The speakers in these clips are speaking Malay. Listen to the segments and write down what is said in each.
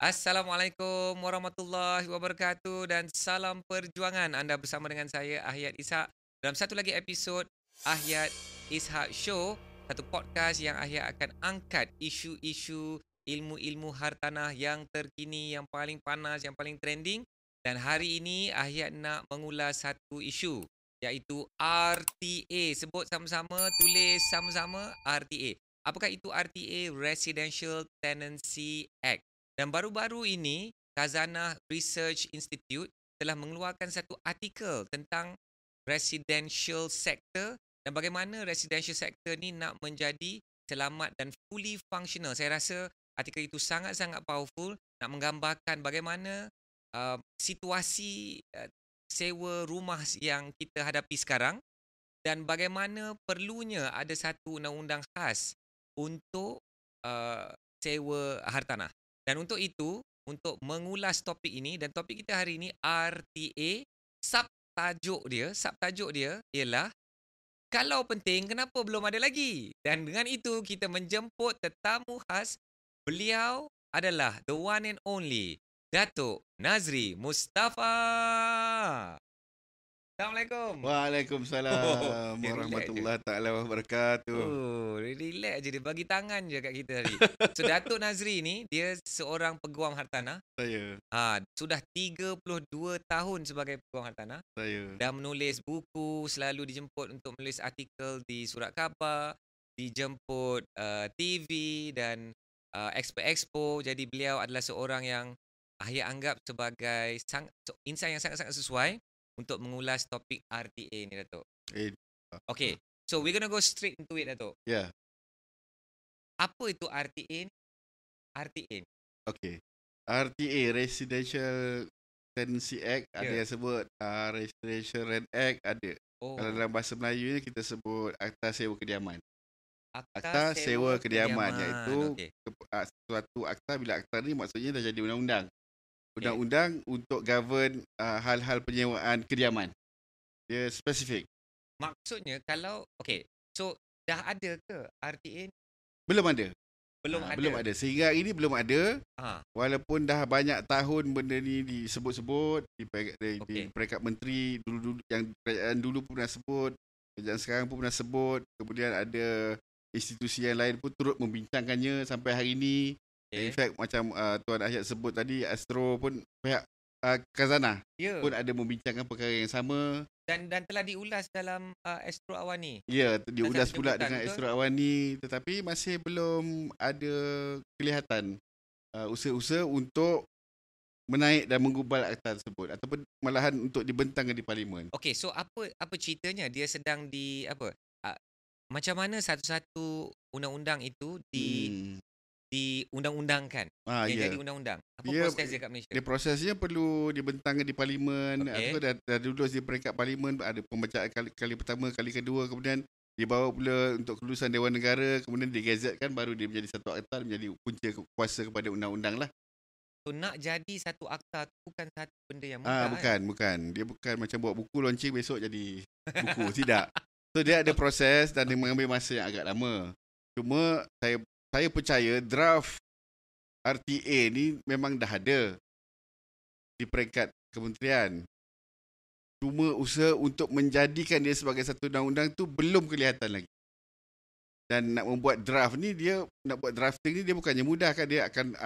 Assalamualaikum warahmatullahi wabarakatuh dan salam perjuangan. Anda bersama dengan saya Ahyad Ishak dalam satu lagi episod Ahyad Ishak Show, satu podcast yang Ahyad akan angkat isu-isu ilmu-ilmu hartanah yang terkini, yang paling panas, yang paling trending. Dan hari ini Ahyad nak mengulas satu isu iaitu RTA. Sebut sama-sama, tulis sama-sama RTA. Apakah itu RTA? Residential Tenancy Act. Dan baru-baru ini, Khazanah Research Institute telah mengeluarkan satu artikel tentang residential sector dan bagaimana residential sector ni nak menjadi selamat dan fully functional. Saya rasa artikel itu sangat-sangat powerful, nak menggambarkan bagaimana situasi sewa rumah yang kita hadapi sekarang dan bagaimana perlunya ada satu undang-undang khas untuk sewa hartanah. Dan untuk itu, untuk mengulas topik ini dan topik kita hari ini RTA, subtajuk dia ialah kalau penting kenapa belum ada lagi? Dan dengan itu kita menjemput tetamu khas. Beliau adalah the one and only Datuk Nazri Mustafa. Assalamualaikum. Oh, Waalaikumsalam dia relax je. warahmatullahi taala wabarakatuh. Oh, relax je dia bagi tangan je kat kita tadi. So Datuk Nazri ni dia seorang peguam hartanah. Saya, Sudah 32 tahun sebagai peguam hartanah. saya. Dah menulis buku, selalu dijemput untuk menulis artikel di surat khabar, dijemput TV dan expo-expo. Jadi beliau adalah seorang yang saya anggap sebagai insan yang sangat-sangat sesuai untuk mengulas topik RTA ni, Datuk. Eh, Okay, so we're gonna go straight into it, Datuk. ya, Apa itu RTA ni? RTA ni. okey. RTA Residential Tenancy Act ada Ya. yang sebut Residential Rent Act ada. Oh, Kalau dalam bahasa Melayu ni kita sebut Akta Sewa Kediaman. Akta Akta Sewa Kediaman iaitu Okey. suatu akta, bila akta ni maksudnya dah jadi undang-undang. Okey. Undang-undang untuk govern hal-hal penyewaan kediaman. Dia spesifik. Maksudnya kalau okey, so dah ada ke RTA ni? Belum ada. Belum ada. Belum ada. Sehingga hari ini belum ada. Ha, Walaupun dah banyak tahun benda ni disebut-sebut di Okey. peringkat menteri dulu-dulu, yang kerajaan dulu pun pernah sebut, kerajaan sekarang pun pernah sebut, kemudian ada institusi yang lain pun turut membincangkannya sampai hari ini. okey. In fact macam Tuan Ahyad sebut tadi, Astro pun, pihak Khazanah Ya. pun ada membincangkan perkara yang sama. Dan telah diulas dalam Astro Awani. Ya, diulas satu pula jemputan, dengan betul? Astro Awani, tetapi masih belum ada kelihatan usaha-usaha untuk menaik dan menggubal akta tersebut ataupun malahan untuk dibentangkan di parlimen. Okey, so apa ceritanya dia sedang di apa? Macam mana satu-satu undang-undang itu Hmm. diundang-undangkan? Dia Ya. jadi undang-undang. Apa Dia proses dia kat Malaysia? dia prosesnya perlu dibentangkan di parlimen. Okey. Ataupun dah lulus di peringkat parlimen, ada pembacaan kali pertama, kali kedua, kemudian dibawa pula untuk kelulusan Dewan Negara, kemudian digazetkan, baru dia menjadi satu akta, menjadi punca kuasa kepada undang-undang lah. So nak jadi satu akta tu bukan satu benda yang mudah. Bukan. Dia bukan macam buat buku launching besok jadi buku. Tidak. So dia ada proses dan dia mengambil masa yang agak lama. Cuma saya percaya draft RTA ni memang dah ada di peringkat kementerian. Cuma usaha untuk menjadikan dia sebagai satu undang-undang tu belum kelihatan lagi. Dan nak membuat draft ni, nak buat drafting ni dia bukannya mudah kan. Dia akan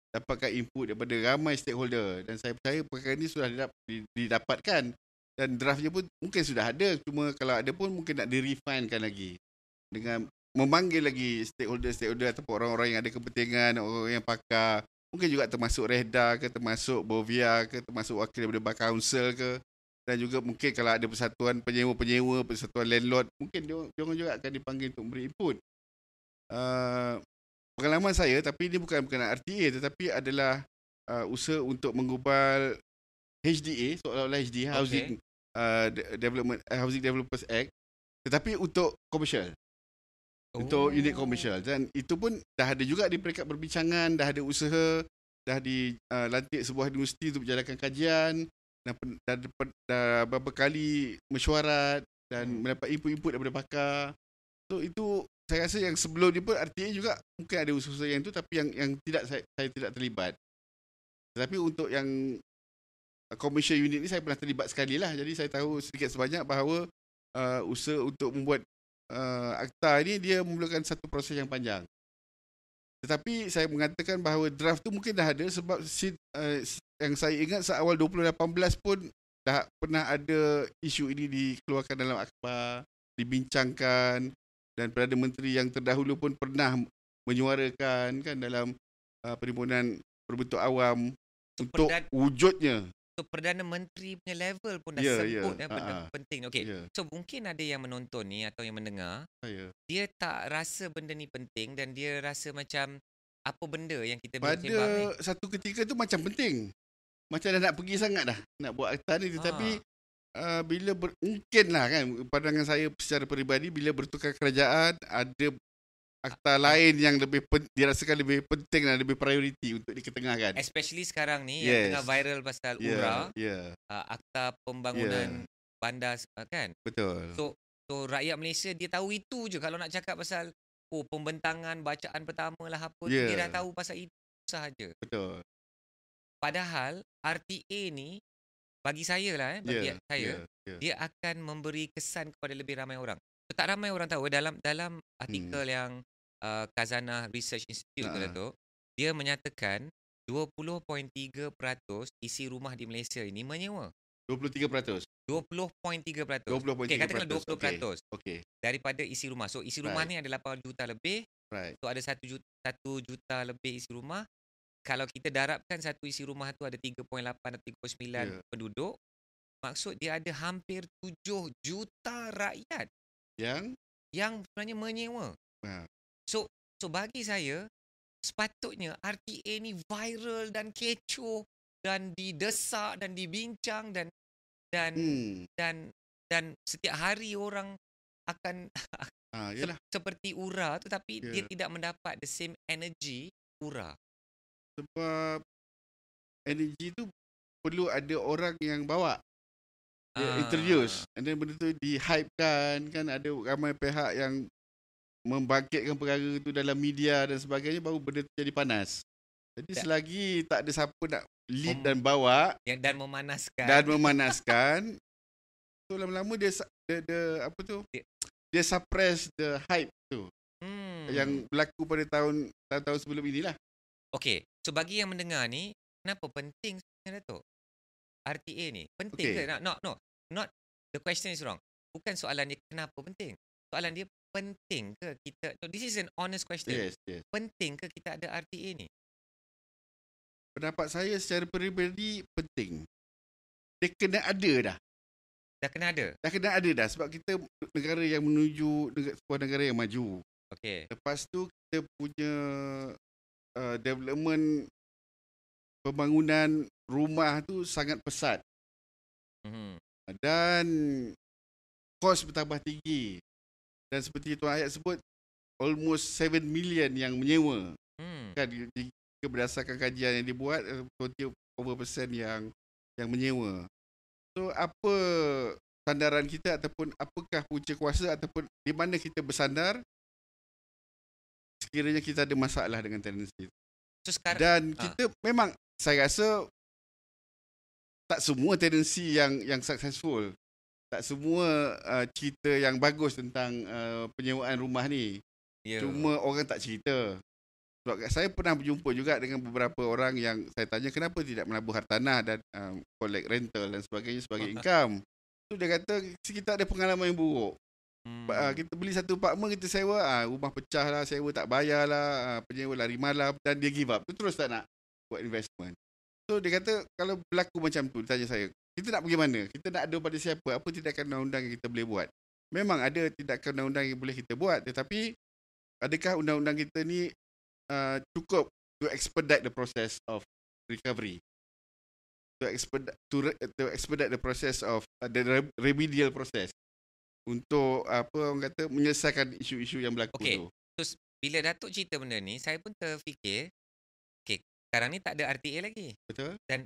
dapatkan input daripada ramai stakeholder, dan saya percaya perkara ni sudah didapatkan dan draftnya pun mungkin sudah ada, cuma kalau ada pun mungkin nak di-refinekan lagi dengan memanggil lagi stakeholder ataupun orang-orang yang ada kepentingan, orang yang pakar, mungkin juga termasuk Rehda ke, termasuk Bovia ke, termasuk wakil daripada Bar Council ke, dan juga mungkin kalau ada persatuan penyewa-penyewa, persatuan landlord, mungkin diorang juga akan dipanggil untuk memberi input. Pengalaman saya, tapi ini bukan berkenaan RTA, tetapi adalah usaha untuk menggubal HDA, seolah-olah HDA, Housing Housing Developers Act, tetapi untuk komersial, untuk unit komersial. Dan itu pun dah ada juga di peringkat perbincangan, dah ada usaha, dah dilantik sebuah universiti untuk menjalankan kajian, dah beberapa kali mesyuarat dan mendapat input-input daripada pakar. So itu saya rasa yang sebelum ni pun RTA juga mungkin ada usaha yang tu, tapi yang tidak, saya tidak terlibat. Tetapi untuk yang commercial unit ni saya pernah terlibat sekali lah. Jadi saya tahu sedikit sebanyak bahawa usaha untuk membuat akta ni dia memerlukan satu proses yang panjang. Tetapi saya mengatakan bahawa draft tu mungkin dah ada sebab yang saya ingat seawal 2018 pun dah pernah ada isu ini dikeluarkan dalam akhbar, dibincangkan, dan Perdana Menteri yang terdahulu pun pernah menyuarakan kan dalam perhimpunan perbentuk awam untuk wujudnya. So Perdana Menteri punya level pun dah sebut benda penting. Okay. So mungkin ada yang menonton ni atau yang mendengar, dia tak rasa benda ni penting dan dia rasa macam apa benda yang kita boleh sembang ni. Pada satu ketika tu macam penting. Macam dah nak pergi sangat dah nak buat akta ni, tetapi bila mungkin lah kan pandangan saya secara peribadi, bila bertukar kerajaan ada akta lain yang lebih dirasakan lebih penting dan lebih prioriti untuk diketengahkan. Especially sekarang ni yang tengah viral pasal URA, akta pembangunan bandar kan. Betul. So rakyat Malaysia dia tahu itu je. Kalau nak cakap pasal pembentangan bacaan pertama lah apa tu, dia dah tahu pasal itu sahaja. Betul. Padahal RTA ni bagi saya lah bagi saya dia akan memberi kesan kepada lebih ramai orang. So, tak ramai orang tahu dalam artikel yang Khazanah Research Institute tu, dia menyatakan 20.3% isi rumah di Malaysia ini menyewa. 23%. 20.3%. 20.3%. Okay, katakanlah 20%. Okay. Daripada isi rumah. So isi rumah ni ada 8 juta lebih. So ada 1 juta lebih isi rumah. Kalau kita darabkan satu isi rumah tu ada 3.8 atau 3.9 penduduk, maksud dia ada hampir 7 juta rakyat yang sebenarnya menyewa. So bagi saya sepatutnya RTA ni viral dan kecoh dan didesak dan dibincang dan setiap hari orang akan seperti URA, tetapi dia tidak mendapat the same energy URA. Sebab energy tu perlu ada orang yang bawa, introduce, and then benda tu di-hypekan kan, ada ramai pihak yang membangkitkan perkara tu dalam media dan sebagainya, baru benda tu jadi panas. Jadi selagi tak ada siapa nak lead dan bawa dan memanaskan so lama-lama dia suppress the hype tu yang berlaku pada tahun-tahun sebelum inilah. Okay, so bagi yang mendengar ni, kenapa penting sebenarnya Dato'? RTA ni penting ke? Not the question is wrong. Bukan soalan dia kenapa penting. Soalan dia penting ke kita? No, this is an honest question. Yes. Penting ke kita ada RTA ni? Pendapat saya secara peribadi penting. Dia kena ada dah. Dah kena ada dah sebab kita negara yang menuju sebuah negara yang maju. Okay. Lepas tu kita punya development pembangunan rumah tu sangat pesat. Dan kos bertambah tinggi. Dan seperti Tuan Ayat sebut, almost 7 million yang menyewa. Kan berdasarkan kajian yang dibuat, 20% yang menyewa. So apa sandaran kita ataupun apakah punca kuasa ataupun di mana kita bersandar sekiranya kita ada masalah dengan tenancy. So sekarang, dan kita memang saya rasa tak semua tenancy yang successful. Tak semua cerita yang bagus tentang penyewaan rumah ni. Cuma orang tak cerita. Sebab saya pernah berjumpa juga dengan beberapa orang yang saya tanya kenapa tidak menabur hartanah dan collect rental dan sebagainya sebagai income. So dia kata kita ada pengalaman yang buruk. Kita beli satu apartment, kita sewa, rumah pecah lah, sewa tak bayar lah, penyewa lari malam dan dia give up. Terus tak nak buat investment. So dia kata kalau berlaku macam tu, dia tanya saya, kita nak pergi mana? Kita nak adu pada siapa? Apa tindakan undang-undang yang kita boleh buat? Memang ada tindakan undang-undang yang boleh kita buat, tetapi adakah undang-undang kita ni cukup to expedite the process of recovery, to expedite the process of the remedial process untuk orang kata menyelesaikan isu-isu yang berlaku tu. Terus bila Datuk cerita benda ni, saya pun terfikir, sekarang ni tak ada RTA lagi. Betul. Dan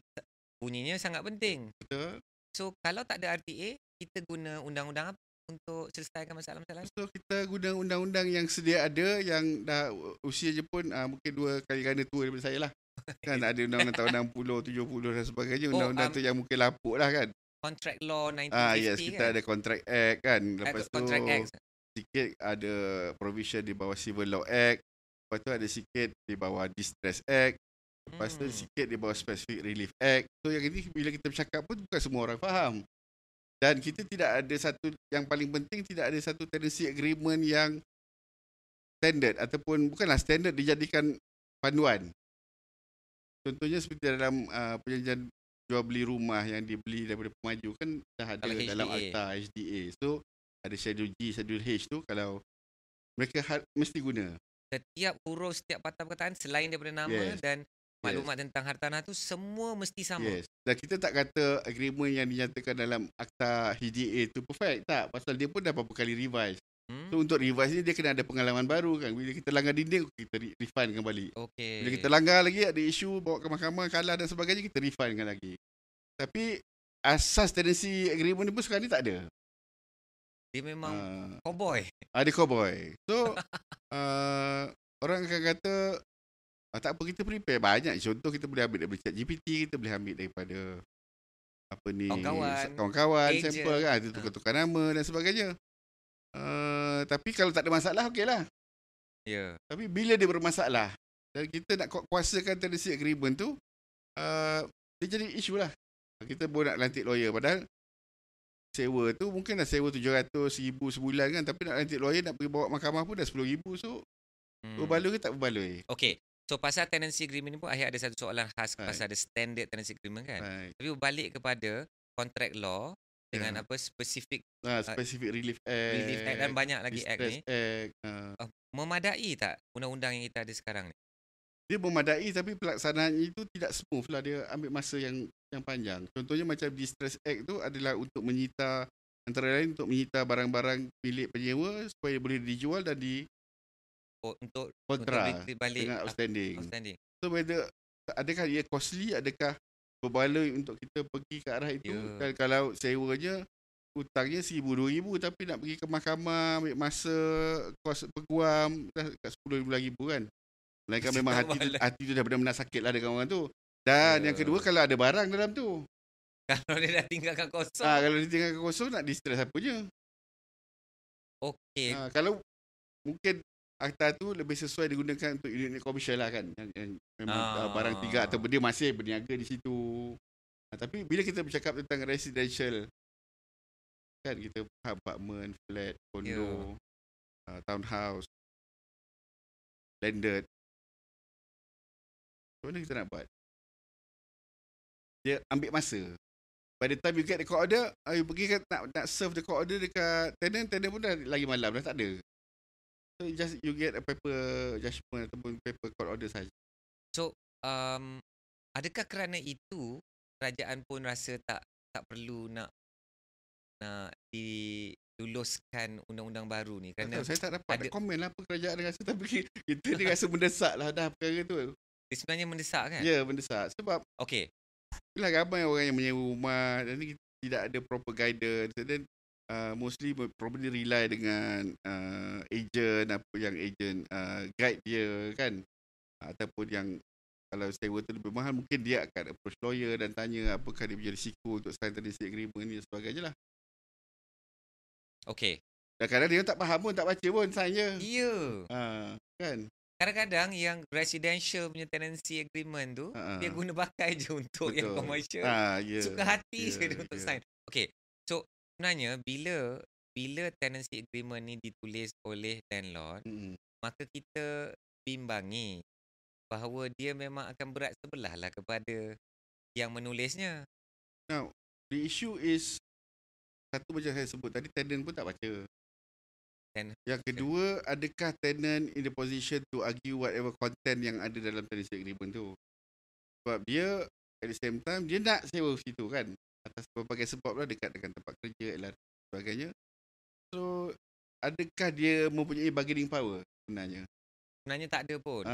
bunyinya sangat penting. Betul. So kalau tak ada RTA, kita guna undang-undang apa untuk selesaikan masalah-masalah? So kita guna undang-undang yang sedia ada, yang dah usia je pun mungkin 2 kali ganda tua daripada saya lah. Kan ada undang-undang tahun 60, 70 dan sebagainya. Oh, Undang-undang tu yang mungkin lapuk lah kan. Contract Law Yes, 1950 kita kan? ada Contract Act kan. Lepas tu Contract Act. sikit ada provision di bawah Civil Law Act. Lepas tu ada sikit di bawah Distress Act. Lepas tu sikit di bawah Specific Relief Act. So yang ini bila kita bercakap pun bukan semua orang faham. Dan kita tidak ada satu, yang paling penting tidak ada satu tenancy agreement yang standard ataupun bukanlah standard dijadikan panduan. Contohnya seperti dalam perjanjian jual beli rumah yang dibeli daripada pemaju kan dah ada Kalau dalam HDA. akta HDA. So ada Schedule G, Schedule H tu kalau mereka mesti guna. Setiap huruf, setiap patah perkataan selain daripada nama Yes. dan maklumat tentang hartanah tu semua mesti sama. Yes. Dan kita tak kata agreement yang dinyatakan dalam akta HDA tu perfect. Tak. Pasal dia pun dah berapa kali revise. So untuk revise ni dia kena ada pengalaman baru kan. Bila kita langgar dinding, kita refine balik. Okey. Bila kita langgar lagi, ada isu, bawa ke mahkamah, kalah dan sebagainya, kita refine lagi. Tapi asas tenancy agreement ni pun sekarang ni tak ada. Dia memang cowboy. Ada cowboy. So orang akan kata tak apa, kita prepare banyak. Contoh kita boleh ambil daripada ChatGPT, kita boleh ambil daripada apa ni, kawan-kawan sampel kan, ada tukar-tukar nama dan sebagainya. Tapi kalau tak ada masalah, okey lah. Ya. Tapi bila dia bermasalah dan kita nak kuasakan tenancy agreement tu, dia jadi isu lah. Kita boleh nak lantik lawyer, padahal sewa tu mungkin dah sewa 700, 1000 sebulan kan, tapi nak lantik lawyer, nak pergi bawa mahkamah pun dah 10,000. So berbaloi ke tak berbaloi? Okey. So pasal tenancy agreement ni pun akhir ada satu soalan khas pasal ada standard tenancy agreement kan. Tapi berbalik kepada contract law dengan apa specific Specific Relief Act, Relief Act dan banyak lagi act ni. Act, memadai tak undang-undang yang kita ada sekarang ni? dia memadai tapi pelaksanaan itu tidak smooth lah, dia ambil masa yang panjang. Contohnya macam Distress Act tu adalah untuk menyita, antara lain untuk menyita barang-barang milik penyewa supaya boleh dijual dan untuk kontra balik dengan outstanding. So whether adakah ia costly, adakah berbaloi untuk kita pergi ke arah itu. Dan kalau sewanya hutangnya 1,000, 2,000 tapi nak pergi ke mahkamah ambil masa, kos peguam dah kat 10, 15,000 kan. Melainkan memang hati tu dah benar-benar sakit lah dengan orang tu. Dan yang kedua, kalau ada barang dalam tu, kalau dia dah tinggalkan kosong, kalau dia tinggalkan kosong, nak distress apanya? Okey. Kalau mungkin akta tu lebih sesuai digunakan untuk unit komersial lah kan, yang memang barang tinggal atau dia masih berniaga di situ. Tapi bila kita bercakap tentang residential kan, kita apartment, flat, condo, townhouse, landed, macam mana kita nak buat? Dia ambil masa. By the time you get the court order, you pergi nak serve the court order dekat tenant pun dah lagi malam, dah tak ada. So just you get a paper judgement ataupun paper court order saja. So adakah kerana itu kerajaan pun rasa tak perlu nak diluluskan undang-undang baru ni? Kerana saya tak dapat komen lah apa kerajaan rasa, tapi kita ni rasa mendesak lah dah perkara tu. Dia sebenarnya mendesak kan? Ya, mendesak. Sebab bila ramai orang yang menyewa rumah dan ni tidak ada proper guidance, dan mostly probably rely dengan agent, apa yang agent guide dia kan, ataupun yang kalau sewa tu lebih mahal, mungkin dia akan approach lawyer dan tanya apakah dia punya risiko untuk sign tenancy agreement ni dan sebagainya lah. Okey. Dan kadang dia tak faham pun, tak baca pun sign je. Ya. Kan. Kadang-kadang yang residential punya tenancy agreement tu dia guna pakai je untuk yang commercial. Suka hati je dia untuk sign. Okey. So sebenarnya bila tenancy agreement ni ditulis oleh landlord, maka kita bimbangi bahawa dia memang akan berat sebelah lah kepada yang menulisnya. Now, the issue is, satu macam saya sebut tadi, tenant pun tak baca. Yang kedua, adakah tenant in the position to argue whatever content yang ada dalam tenancy agreement tu? Sebab dia at the same time dia nak sewa situ kan, atas berbagai sebab lah, dekat dengan tempat kerja, LRT dan sebagainya. So adakah dia mempunyai bargaining power sebenarnya? Sebenarnya tak ada pun.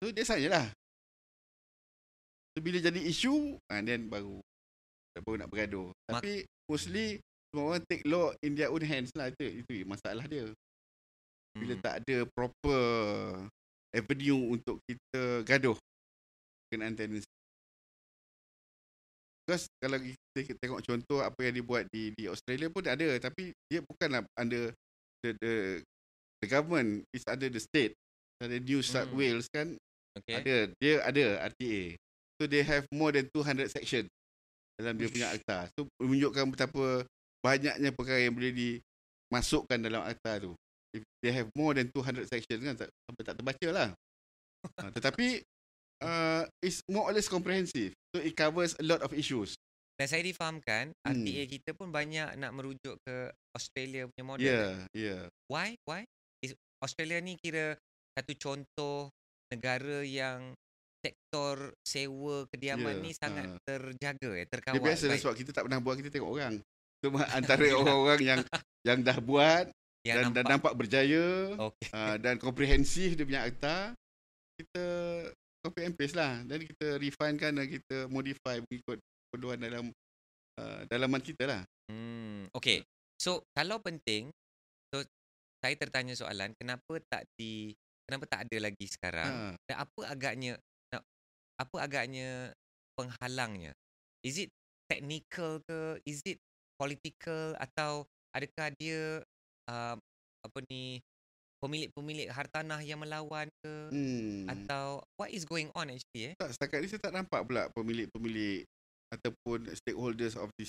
So dia sajalah. So bila jadi isu, then baru nak bergaduh. Tapi mostly semua orang take law in their own hands lah. Itu masalah dia. Bila tak ada proper avenue untuk kita gaduh berkenaan tenancy. Because kalau kita tengok contoh apa yang dibuat di Australia pun ada, tapi dia bukanlah under the government, is under the state. Ada New South Wales kan, dia ada RTA. So they have more than 200 section dalam dia punya akta. So menunjukkan betapa banyaknya perkara yang boleh dimasukkan dalam akta tu. If they have more than 200 section kan, sampai tak terbaca lah. Tetapi it's more or less comprehensive. So it covers a lot of issues. Dan saya difahamkan RTA kita pun banyak nak merujuk ke Australia punya model. Yeah. Why? Australia ni kira satu contoh negara yang sektor sewa kediaman ni sangat terjaga, terkawal. Dia biasa sebab kita tak pernah buat, kita tengok orang. Cuma antara orang-orang yang dah buat dan nampak berjaya, dan komprehensif dia punya akta, kita copy and paste lah. Dan kita refinekan dan kita modify mengikut keperluan dalam dalaman kita lah. Okay. So kalau penting, so saya tertanya soalan, kenapa tak ada lagi sekarang? Dan apa agaknya penghalangnya? Is it technical ke? Is it political? Atau adakah dia pemilik hartanah yang melawan ke? Atau what is going on actually? Setakat ni saya tak nampak pula pemilik ataupun stakeholders of this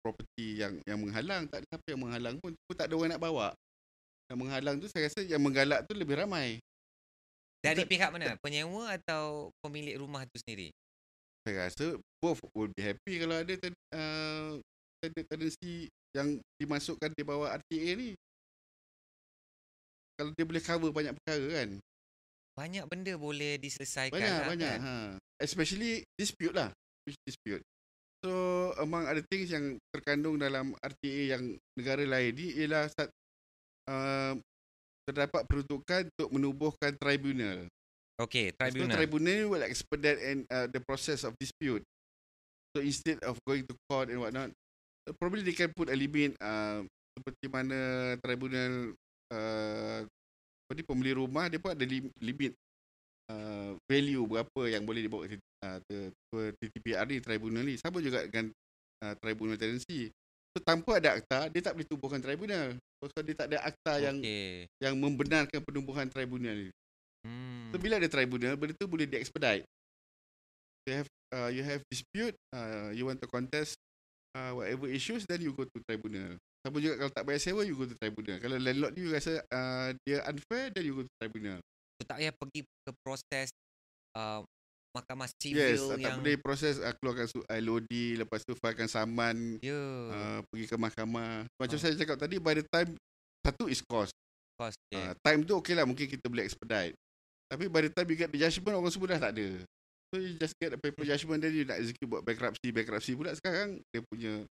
property yang menghalang. Tak ada siapa yang menghalang pun tak ada orang nak bawa. Yang menghalang tu saya rasa yang menggalak tu lebih ramai. Dari pihak mana? Penyewa atau pemilik rumah tu sendiri? Saya rasa both will be happy kalau ada tendency yang dimasukkan di bawah RTA ni. Kalau dia boleh cover banyak perkara kan. Banyak benda boleh diselesaikan. Banyak. Kan? Especially dispute lah. Dispute. So among other things yang terkandung dalam RTA yang negara lain ni ialah terdapat peruntukan untuk menubuhkan tribunal. Okay, tribunal. So tribunal will expedite the process of dispute. So instead of going to court and whatnot, probably they can put a limit seperti mana tribunal pembeli rumah dia pun ada limit value berapa yang boleh dibawa ke TTPR ni, tribunal ni. Sama juga dengan tribunal tenancy. So tanpa ada akta, dia tak boleh tubuhkan tribunal. So dia tak ada akta yang membenarkan penubuhan tribunal ni. So bila ada tribunal, benda tu boleh di-expedite. You have dispute, you want to contest whatever issues, then you go to tribunal. Sama juga kalau tak bayar sewa, you go to tribunal. Kalau landlord ni you rasa dia unfair, then you go to tribunal. So tak payah pergi ke proses mahkamah sivil tak boleh proses keluarkan LOD, lepas tu filekan saman, pergi ke mahkamah. Macam saya cakap tadi, by the time, satu is cost. Time tu okay lah, mungkin kita boleh expedite. Tapi by the time you get the judgment, orang semua dah tak ada. So you just get the paper judgment, then you nak execute buat bankruptcy pula sekarang, dia punya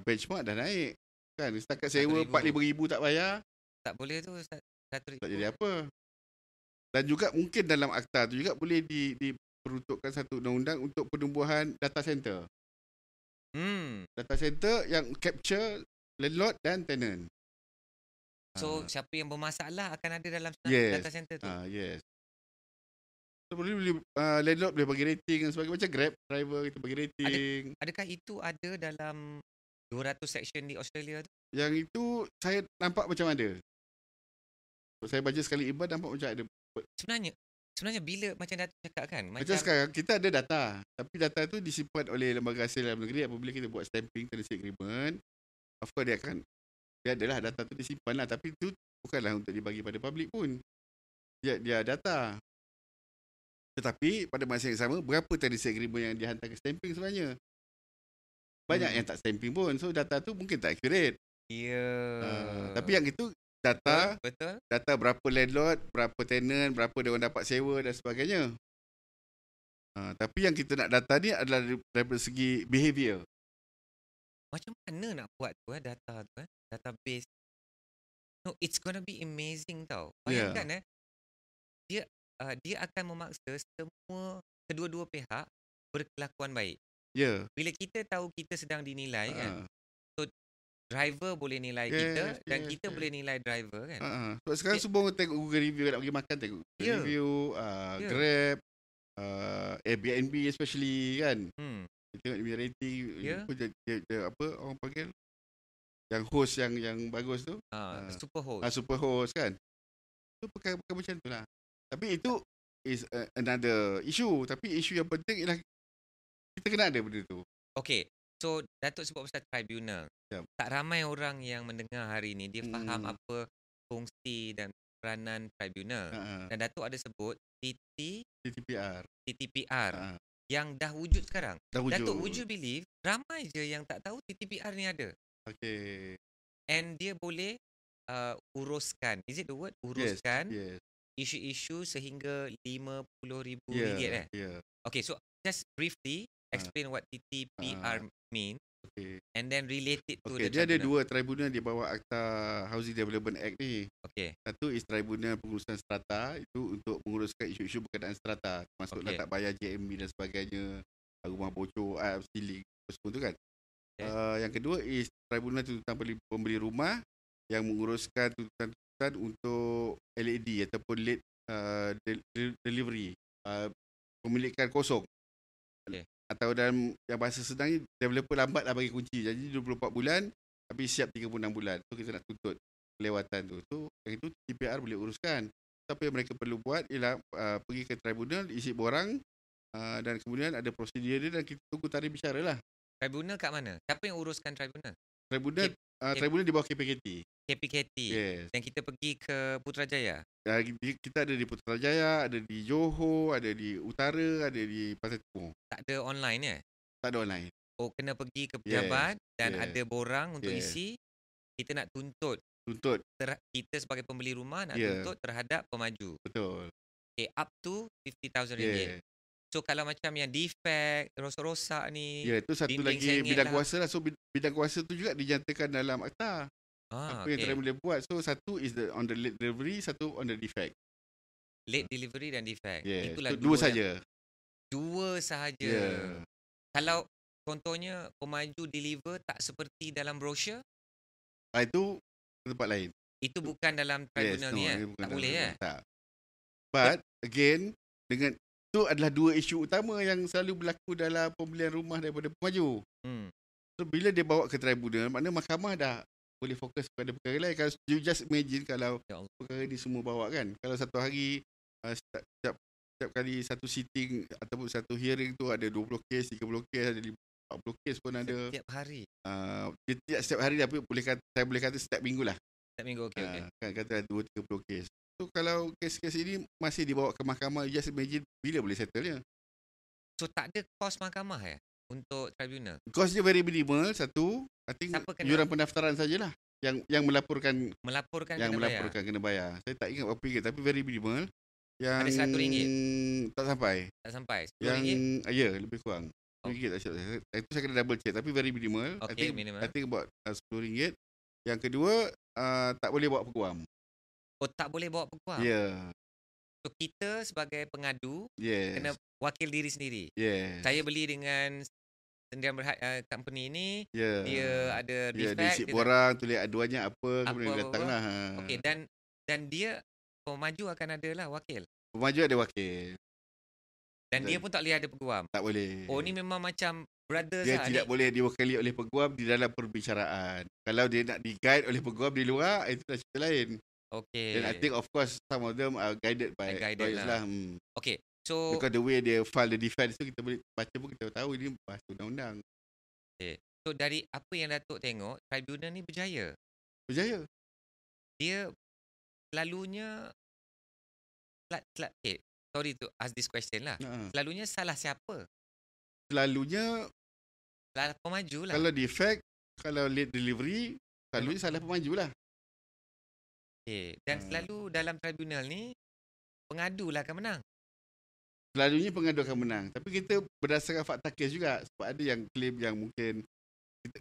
benchmark dah naik. Kan, setakat sewa 4-5 ribu tak bayar. Tak boleh tu, Ustaz. Tak jadi apa. Dan juga mungkin dalam akta tu juga boleh diperuntukkan satu undang-undang untuk penumbuhan data center. Data center yang capture landlord dan tenant. So siapa yang bermasalah akan ada dalam data center tu. Yes. So boleh landlord boleh bagi rating dan sebagainya, macam Grab driver kita bagi rating. Adakah itu ada dalam 200 section di Australia tu? Yang itu saya nampak macam ada. Saya baca sekali ibadah nampak macam ada. Sebenarnya bila macam Datuk cakap kan, macam sekarang kita ada data, tapi data tu disimpan oleh lembaga hasil dalam negeri. Apabila kita buat stamping tenancy agreement, of course dia adalah data tu disimpan lah, tapi tu bukanlah untuk dibagi pada publik pun. Dia data. Tetapi pada masa yang sama, berapa tenancy agreement yang dihantar ke stamping sebenarnya? Banyak yang tak stamping pun. So data tu mungkin tak accurate. Tapi yang itu data, betul. Data berapa landlord, berapa tenant, berapa dia orang dapat sewa dan sebagainya. Tapi yang kita nak data ni adalah dari segi behavior. Macam mana nak buat tu data tu database. No, it's gonna be amazing tau. Bayangkan dia akan memaksa kedua-dua pihak berkelakuan baik. Bila kita tahu kita sedang dinilai kan. Driver boleh nilai kita dan kita boleh nilai driver kan. Sebab sekarang semua orang tengok Google review nak pergi makan, tengok Google review, Grab, Airbnb especially kan. Hmm. Kita tengok dia punya rating, Ya. dia apa orang panggil, yang host yang bagus tu, Super host. super host kan. Tu perkara macam tu lah. Tapi itu is another issue. Tapi isu yang penting ialah kita kena ada benda tu. Okay. So, Datuk sebut pasal tribunal. Yep. Tak ramai orang yang mendengar hari ni, dia faham Hmm. apa fungsi dan peranan tribunal. Dan Datuk ada sebut TTPR. TTPR yang dah wujud sekarang. Dah wujud. Datuk, would you believe ramai je yang tak tahu TTPR ni ada. Okay. And dia boleh uruskan. Is it the word? Uruskan Yes. isu-isu sehingga RM50,000 Yeah. Okay, so just briefly explain what TTPR mean Okay. and then relate it to Okay, the dia ada tribunal. 2 tribunal di bawah Akta Housing Development Act ni. Okay. Satu is tribunal pengurusan strata, itu untuk menguruskan isu-isu berkenaan strata, termasuklah tak bayar JMB dan sebagainya, rumah bocor, ceiling, semua tu kan. Yang kedua is tribunal tuntutan pembeli rumah yang menguruskan tuntutan untuk LED ataupun late delivery, pemilikan kosong. Okay. Atau dalam yang bahasa senang ni, developer lambatlah bagi kunci. Jadi 24 bulan tapi siap 36 bulan. So kita nak tuntut kelewatan tu. So yang itu TPR boleh uruskan. Tapi yang mereka perlu buat ialah pergi ke tribunal, isi borang, dan kemudian ada prosedur dia dan kita tunggu tarikh bicara lah. Tribunal kat mana? Siapa yang uruskan tribunal? Tribunal di bawah KPKT. KPKT. Yes. Dan kita pergi ke Putrajaya. Kita ada di Putrajaya, ada di Johor, ada di Utara, ada di Pasir Timur. Tak ada online ya? Tak ada online. Oh, kena pergi ke pejabat dan yes. ada borang untuk isi. Kita nak tuntut. Kita sebagai pembeli rumah nak tuntut terhadap pemaju. Betul. Okay, up to RM50,000. So kalau macam yang defect, rosak-rosak ni, itu satu lagi bidang kuasa lah. So bidang kuasa tu juga dinyatakan dalam akta. Apa yang tribunal boleh buat. So satu is on the late delivery, satu on the defect. Late delivery dan defect. Itulah dua saja. Dua sahaja. Kalau contohnya pemaju deliver tak seperti dalam brochure, itu tempat lain. Itu bukan dalam tribunal ni tak boleh ya? Tak. But again, dengan itu adalah 2 isu utama yang selalu berlaku dalam pembelian rumah daripada pemaju. So bila dia bawa ke tribunal, maknanya mahkamah dah boleh fokus pada perkara lain. Kalau you just imagine kalau perkara ni semua bawa kan. Kalau satu hari setiap kali satu sitting ataupun satu hearing tu ada 20 kes, 30 kes, ada 40 kes pun ada. Setiap hari. Tidak setiap hari, tapi saya boleh kata setiap minggu lah. Setiap minggu, okey. Kan kata 2-30 kes. So kalau kes-kes ini masih dibawa ke mahkamah, you just imagine bila boleh settle-nya. So tak ada kos mahkamah ya untuk tribunal? Kos dia very minimal. Satu, I think yuran pendaftaran sajalah yang melaporkan kena bayar. Saya tak ingat berapa ringgit, tapi very minimal. Yang ada RM100? Tak sampai. RM10? Ya, lebih kurang. RM1 tak silap saya. Itu saya kena double check, tapi very minimal. Okay, minimal. I think about RM10. Yang kedua, tak boleh bawa peguam. Oh, tak boleh bawa peguam? Ya. So kita sebagai pengadu kena wakil diri sendiri. Saya beli dengan Sendirian company ni, dia ada defect. Dia isi borang, tulis aduannya apa, kemudian datanglah. Okey, dan dia pemaju akan ada lah wakil. Pemaju ada wakil. Dan dia pun tak boleh ada peguam. Tak boleh. Oh, ni memang macam brothers lah. Dia tidak boleh diwakili oleh peguam di dalam perbicaraan. Kalau dia nak di-guide oleh peguam di luar, itu dah cerita lain. Okay. Dan I think of course some of them are guided by lawyers lah. Okay. So because the way they file the defense tu, kita boleh baca pun kita tahu ini bahasa undang-undang. Okay. So dari apa yang Datuk tengok, tribunal ni berjaya. Berjaya. Dia selalunya okay, sorry to ask this question lah. Selalunya salah siapa? Selalunya salah pemaju lah. Kalau defect, kalau late delivery, selalunya salah pemaju lah. Okay. Dan selalu dalam tribunal ni, pengadu lah akan menang. Selalunya pengadu akan menang. Tapi kita berdasarkan fakta kes juga. Sebab ada yang claim yang mungkin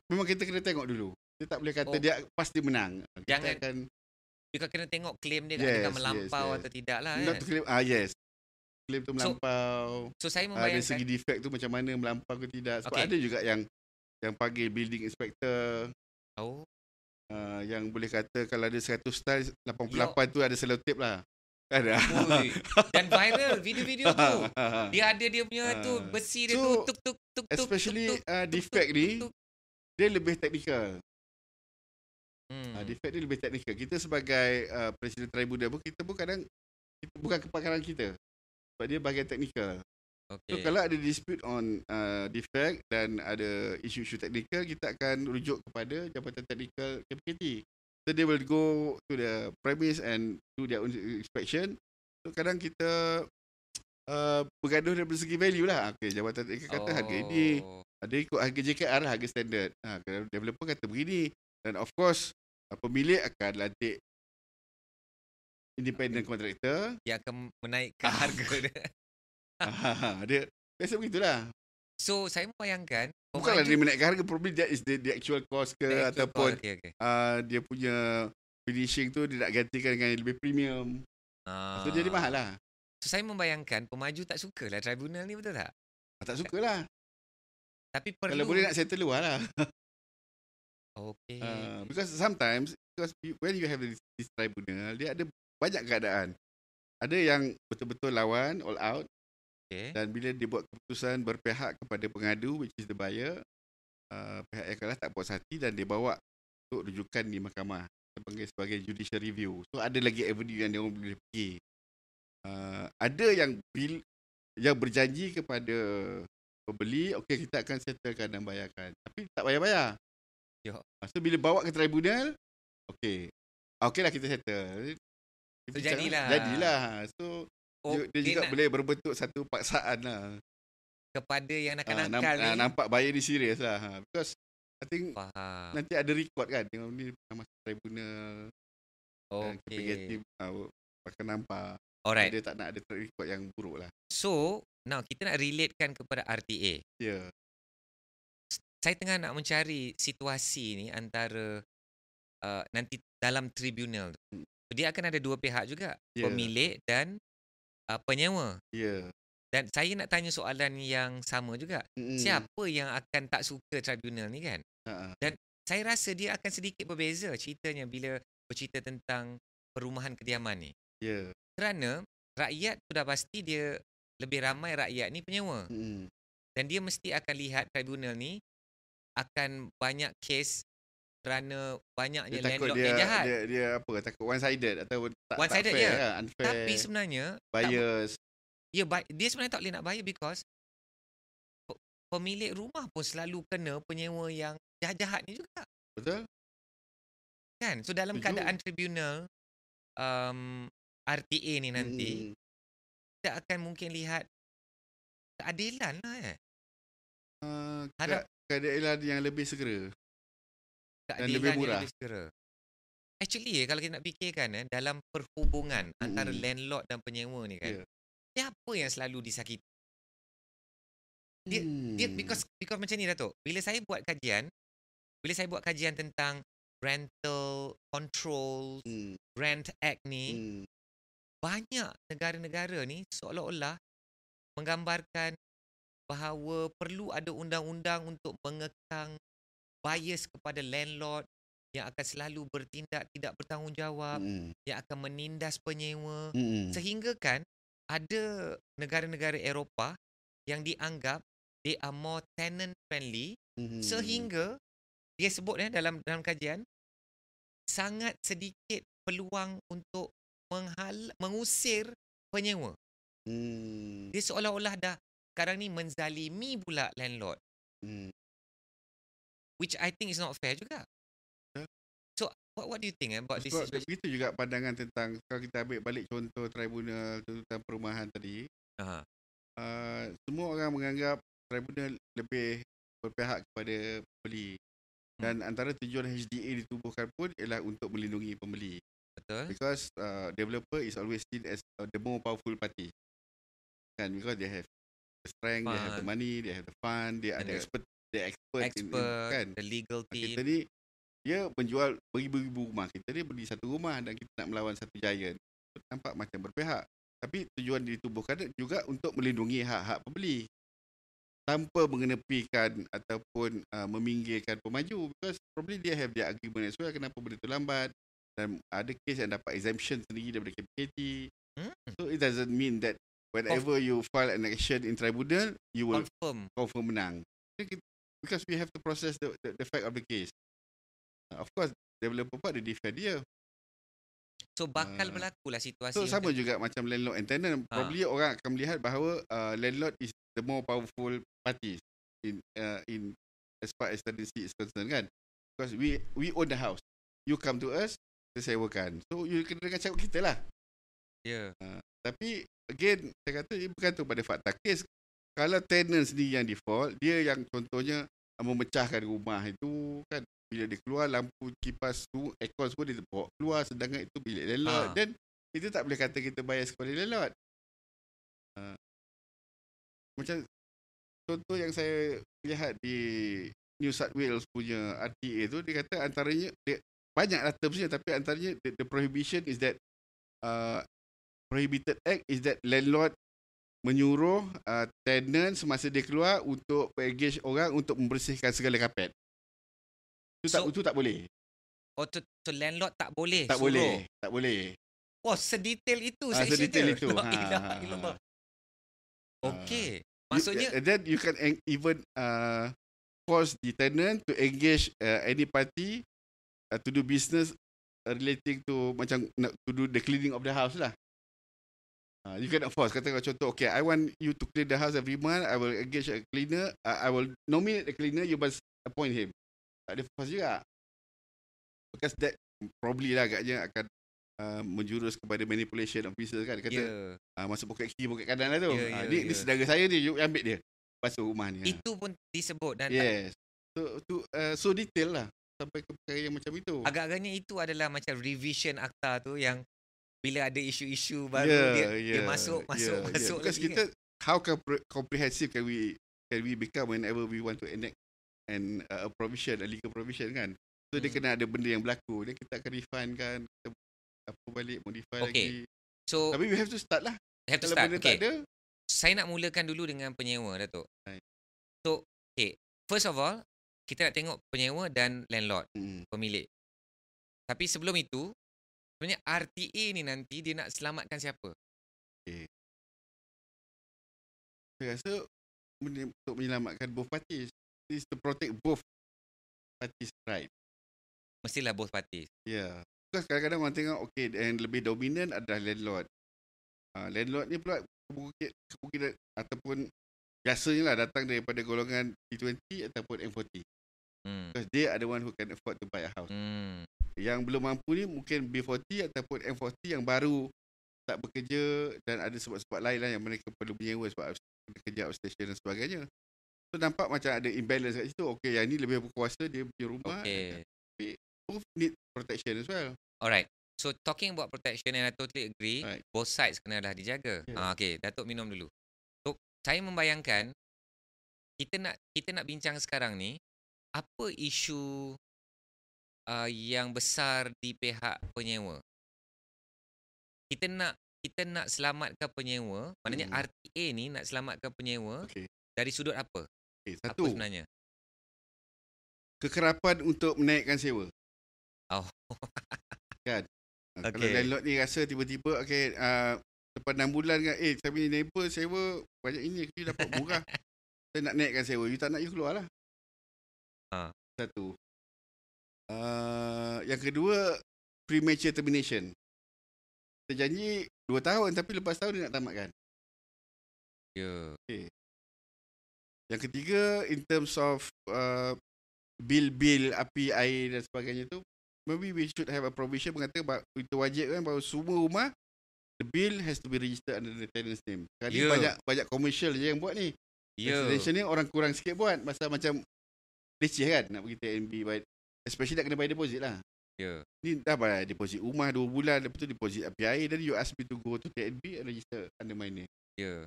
memang kita kena tengok dulu. Kita tak boleh kata dia pasti menang. Jangan juga kena tengok claim dia adakah melampau atau tidak lah. Not claim, yes. Claim tu melampau. So saya membayangkan dari segi defect tu macam mana, melampau ke tidak. Sebab ada juga yang panggil building inspector. Yang boleh kata kalau ada 100 tiles, 88 tu ada selotip lah. Ada. Ui. Dan viral video-video tu. Dia ada dia punya tu besi dia tu So, tuk tuk tuk tuk tuk especially tuk tuk defect tuk ni, tuk. dia lebih teknikal. Hmm. Defect dia lebih teknikal. Kita sebagai presiden tribunal pun, kita pun kadang, kita, bukan kepakaran kita. Sebab dia bahagian teknikal. So, Okay. kalau ada dispute on defect dan ada isu-isu teknikal, kita akan rujuk kepada Jabatan Teknikal KPKT. So, they will go to the premise and do their own inspection. So, kadang kita bergaduh dari segi value lah. Okay, Jabatan Teknikal kata harga ini, ada ikut harga JKR lah, harga standard. Kalau developer kata begini. Dan of course, pemilik akan lantik independent contractor. Dia akan menaikkan harga dia. Dia biasa begitulah. So, saya membayangkan Bukanlah dia menaikkan harga, probably that is the actual cost ke, the actual ataupun cost. Okay. dia punya finishing tu dia nak gantikan dengan yang lebih premium. So jadi mahal lah. So, saya membayangkan pemaju tak sukalah tribunal ni, betul tak? Tak suka lah. Tapi Kalau perlu. boleh nak settle luar lah. Okay. Because sometimes, when you have this tribunal, dia ada banyak keadaan. Ada yang betul-betul lawan, all out. Okay. Dan bila dia buat keputusan berpihak kepada pengadu, which is the buyer, pihak yang kalah tak puas hati dan dia bawa untuk rujukan di mahkamah sebagai judicial review. So ada lagi avenue yang dia orang boleh pergi. Ada yang berjanji kepada pembeli, okey kita akan settlekan dan bayarkan. Tapi tak bayar-bayar. So bila bawa ke tribunal, okeylah kita settle. So jadilah. So dia juga boleh berbentuk satu paksaan lah kepada yang nakal-nakal ni. Nampak buyer ni serius lah. Because I think faham. nanti ada record kan, tengok ni masuk tribunal. Okay. Akan nampak. Alright. Dia tak nak ada track record yang buruk lah. So, now kita nak relatekan kepada RTA. Ya. Saya tengah nak mencari situasi ni antara nanti dalam tribunal tu. So, dia akan ada dua pihak juga. Pemilik dan penyewa. Ya. Dan saya nak tanya soalan yang sama juga. Siapa yang akan tak suka tribunal ni kan? Dan saya rasa dia akan sedikit berbeza ceritanya bila bercerita tentang perumahan kediaman ni. Ya. Kerana rakyat sudah pasti dia lebih ramai rakyat ni penyewa. Dan dia mesti akan lihat tribunal ni akan banyak kes kerana banyaknya landlord yang jahat. Dia apa, takut one-sided atau tak one-sided fair, je. Unfair. Tapi sebenarnya bias. Dia sebenarnya tak boleh nak bayar because pemilik rumah pun selalu kena penyewa yang jahat-jahat ni juga. Betul? Kan? So dalam keadaan tribunal RTA ni nanti kita akan mungkin lihat keadilan lah keadilan yang lebih segera. Dan lebih murah. Yang lebih segera. Actually kalau kita nak fikirkan dalam perhubungan antara landlord dan penyewa ni kan, siapa yang selalu disakiti? Dia because macam ni Datuk. Bila saya buat kajian tentang rental control, rent act ni, banyak negara-negara ni seolah-olah menggambarkan bahawa perlu ada undang-undang untuk mengekang bias kepada landlord yang akan selalu bertindak tidak bertanggungjawab, yang akan menindas penyewa, sehingga kan ada negara-negara Eropah yang dianggap they are more tenant friendly, sehingga dia sebut dalam kajian sangat sedikit peluang untuk mengusir penyewa. Dia seolah-olah dah sekarang ni menzalimi pula landlord. Which I think is not fair juga. So what do you think about this situation? Begitu juga pandangan tentang, kalau kita ambil balik contoh tribunal tentang perumahan tadi. Semua orang menganggap tribunal lebih berpihak kepada pembeli. Dan antara tujuan HDA ditubuhkan pun ialah untuk melindungi pembeli. Betul. Because developer is always seen as the more powerful party. Kan, because they have the strength, they have the money, they have the fund, they are the expert in kan? The legal team. Kita ni, dia menjual beribu-ribu rumah. Kita ni beli satu rumah dan kita nak melawan satu giant. Nampak macam berpihak. Tapi tujuan ditubuhkan juga untuk melindungi hak-hak pembeli. Tanpa mengenepikan ataupun meminggirkan pemaju. Because probably they have their argument as well. Kenapa benda tu lambat. Dan ada kes yang dapat exemption sendiri daripada KPKT. So it doesn't mean that whenever you file an action in tribunal, you will Confirm. menang. Because we have to process the fact of the case. Of course, developer part dia defend dia. So bakal berlaku lah situasi So yang sama juga macam landlord and tenant. Probably orang akan melihat bahawa landlord is the more powerful parties in as far as tenancy is concerned kan. Because we own the house. You come to us, kita sewakan. So you kena dengan cakap kita lah. Tapi again, saya kata dia bergantung pada fakta kes. Kalau tenant sendiri yang default, dia yang contohnya memecahkan rumah itu kan, bila dia keluar lampu kipas tu, aircon semua dia bawa keluar, sedangkan itu bilik landlord, dan itu tak boleh kata kita bias kepada landlord. Macam contoh yang saya lihat di New South Wales punya RTA tu, dia kata antaranya banyaklah termsnya, tapi antaranya the prohibition is that prohibited act is that landlord menyuruh tenant semasa dia keluar untuk engage orang untuk membersihkan segala kapet. Itu tak boleh. So landlord tak boleh Tak suruh. boleh. Oh, sedetail itu section sedetail dia. itu. Okay. Maksudnya then you can even force the tenant to engage any party to do business relating to macam to do the cleaning of the house lah. You cannot force. Katakan contoh, okay, I want you to clean the house every month. I will engage a cleaner. I will nominate a cleaner. You must appoint him. Tak ada force juga. Because that probably lah agaknya akan menjurus kepada manipulation of business kan. Kata masuk poket kiri, poket kanan lah tu. Ni saudara saya ni, you ambil dia. Masuk rumah ni. Itu pun disebut. Dan yes. So detail lah. Sampai ke perkara yang macam itu. Agak-agaknya itu adalah macam revision akta tu yang bila ada isu-isu baru dia masuk Because lagi kita how comprehensive can we become whenever we want to enact a provision, a legal provision kan. So dia kena ada benda yang berlaku, dan kita akan refine kan, kita apa balik modify lagi. So tapi we have to start lah. Kalau benda tak ada, saya nak mulakan dulu dengan penyewa, Datuk. So first of all, kita nak tengok penyewa dan landlord, pemilik. Tapi sebelum itu, sebenarnya RTA ni nanti dia nak selamatkan siapa? Saya rasa untuk menyelamatkan both parties, is to protect both parties' right. Mestilah both parties. Because kadang-kadang orang tengok, okay, yang lebih dominan adalah landlord. Landlord ni pula kemungkinan ataupun biasanya lah datang daripada golongan T20 ataupun M40. Because they are the one who can afford to buy a house. Yang belum mampu ni mungkin B40 ataupun M40 yang baru tak bekerja dan ada sebab-sebab lain lah yang mereka perlu menyewa sebab kerja outstation dan sebagainya. So nampak macam ada imbalance kat situ. Okay, yang ni lebih berkuasa, dia punya rumah. Tapi both need protection as well. Alright. So talking about protection, and I totally agree, both sides kena dah dijaga. Okay, Datuk minum dulu. So saya membayangkan kita nak bincang sekarang ni, apa isu yang besar di pihak penyewa. Kita nak selamatkan penyewa, maknanya RTA ni nak selamatkan penyewa dari sudut apa? Satu, apa sebenarnya? Kekerapan untuk menaikkan sewa. Kan? Kalau landlord ni rasa tiba-tiba lepas 6 bulan kan, tapi neighbor sewa banyak ini, you dapat murah. Saya nak naikkan sewa, you tak nak, you keluar lah. Satu. Yang kedua, premature termination. Kita janji 2 tahun tapi lepas tahun dia nak tamatkan. Yang ketiga, in terms of bil api, air dan sebagainya tu, maybe we should have a provision mengatakan itu wajib kan, bahawa semua rumah the bill has to be registered under the tenant's name. Sekarang banyak commercial je yang buat ni. Residential ni orang kurang sikit buat, masa macam leceh kan nak pergi TNB, especially nak kena bayar deposit lah. Ni dah bayar deposit rumah 2 bulan, lepas tu deposit api air, then you ask me to go to TNB and register under my name.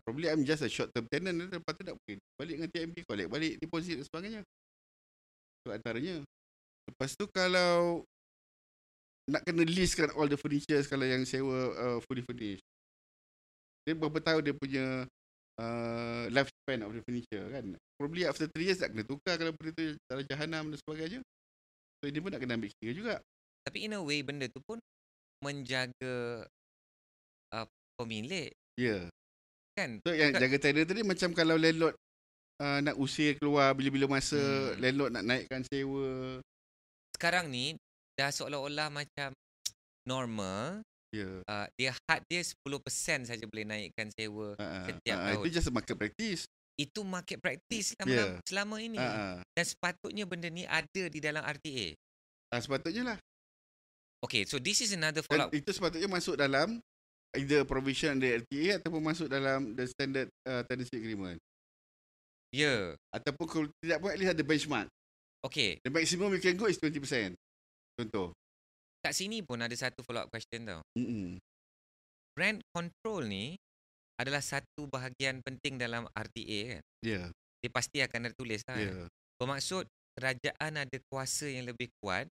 Probably I'm just a short term tenant, lepas tu nak pergi balik dengan TNB, collect balik deposit dan sebagainya. Itu antaranya. Lepas tu kalau nak kena listkan all the furniture, kalau yang sewa fully furnished, dia berapa tahun dia punya lifespan of the furniture kan. Probably after 3 years nak kena tukar kalau benda tu dalam jahanam dan sebagainya. So ini pun nak kena ambil kira juga. Tapi in a way benda tu pun menjaga pemilik Ya. kan. So yang Bukan, jaga tenant tadi macam kalau landlord nak usir keluar bila-bila masa, landlord nak naikkan sewa. sekarang ni dah seolah-olah macam normal. Ya. Dia had dia 10% saja boleh naikkan sewa setiap tahun. Itu just market practice. Itu market practice Ya. selama ini. Dan sepatutnya benda ni ada di dalam RTA. Sepatutnya lah. Okay, so this is another Dan follow-up. itu sepatutnya masuk dalam either provision dari RTA ataupun masuk dalam the standard tenancy agreement. Ya. Ataupun kalau tidak pun at least ada benchmark. Okay, The maximum you can go is 20%. Contoh. kat sini pun ada satu follow-up question tau. Mm-mm. Rent control ni adalah satu bahagian penting dalam RTA kan. Ya. Dia pasti akan ada tulis lah. Ya. Kan? Bermaksud kerajaan ada kuasa yang lebih kuat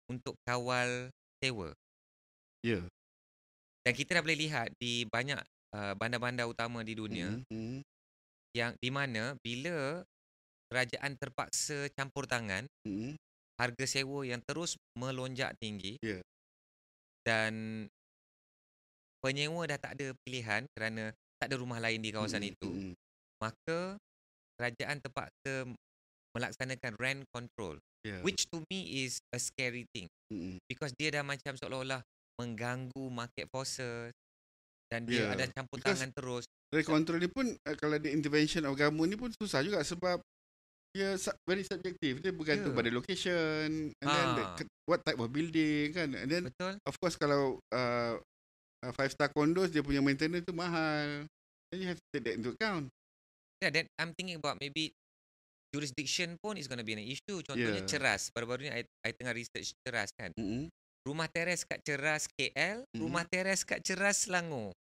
untuk kawal sewa. Ya. Dan kita dah boleh lihat di banyak bandar-bandar utama di dunia yang di mana bila kerajaan terpaksa campur tangan, harga sewa yang terus melonjak tinggi. Ya. Dan penyewa dah tak ada pilihan kerana tak ada rumah lain di kawasan itu. Maka kerajaan terpaksa melaksanakan rent control. Ya. Which to me is a scary thing. Because dia dah macam seolah-olah mengganggu market forces dan dia ada campur tangan terus. Rent control ni pun kalau ada intervention of government ni pun susah juga sebab dia very subjective. Dia bergantung pada location and then what type of building kan. And then Betul. of course kalau 5-star condos dia punya maintenance tu mahal. Then you have to take that into account. Yeah, then I'm thinking about maybe jurisdiction pun is going to be an issue. Contohnya Ceras. Baru-baru ni I tengah research Ceras kan. Rumah teres kat Ceras KL, rumah teres kat Ceras Selangor.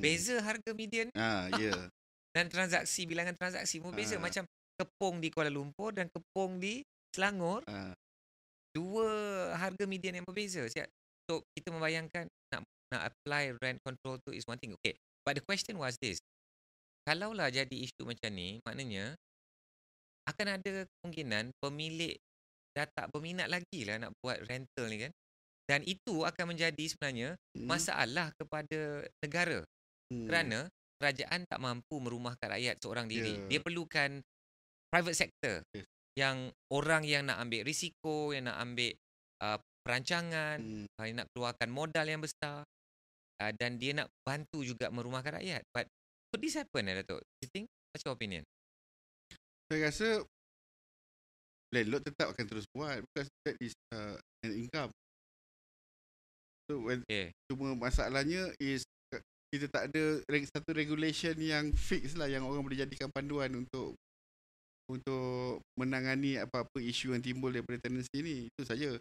Beza harga median. Dan transaksi, bilangan transaksi pun beza. Macam kepung di Kuala Lumpur dan kepung di Selangor. Dua harga median yang berbeza. So kita membayangkan nak apply rent control tu is one thing. Okay. But the question was this. Kalaulah jadi isu macam ni, maknanya akan ada kemungkinan pemilik dah tak berminat lagi lah nak buat rental ni kan. Dan itu akan menjadi sebenarnya masalah kepada negara. Kerana kerajaan tak mampu merumahkan rakyat seorang diri. Dia perlukan private sector. Yang orang yang nak ambil risiko, yang nak ambil perancangan, yang nak keluarkan modal yang besar. Dan dia nak bantu juga merumahkan rakyat. But could this happen, Datuk? You think? What's your opinion? Saya rasa landlord tetap akan terus buat because that is an income. So cuma masalahnya is kita tak ada satu regulation yang fix lah yang orang boleh jadikan panduan untuk menangani apa-apa isu yang timbul daripada tenancy ni. Itu saja.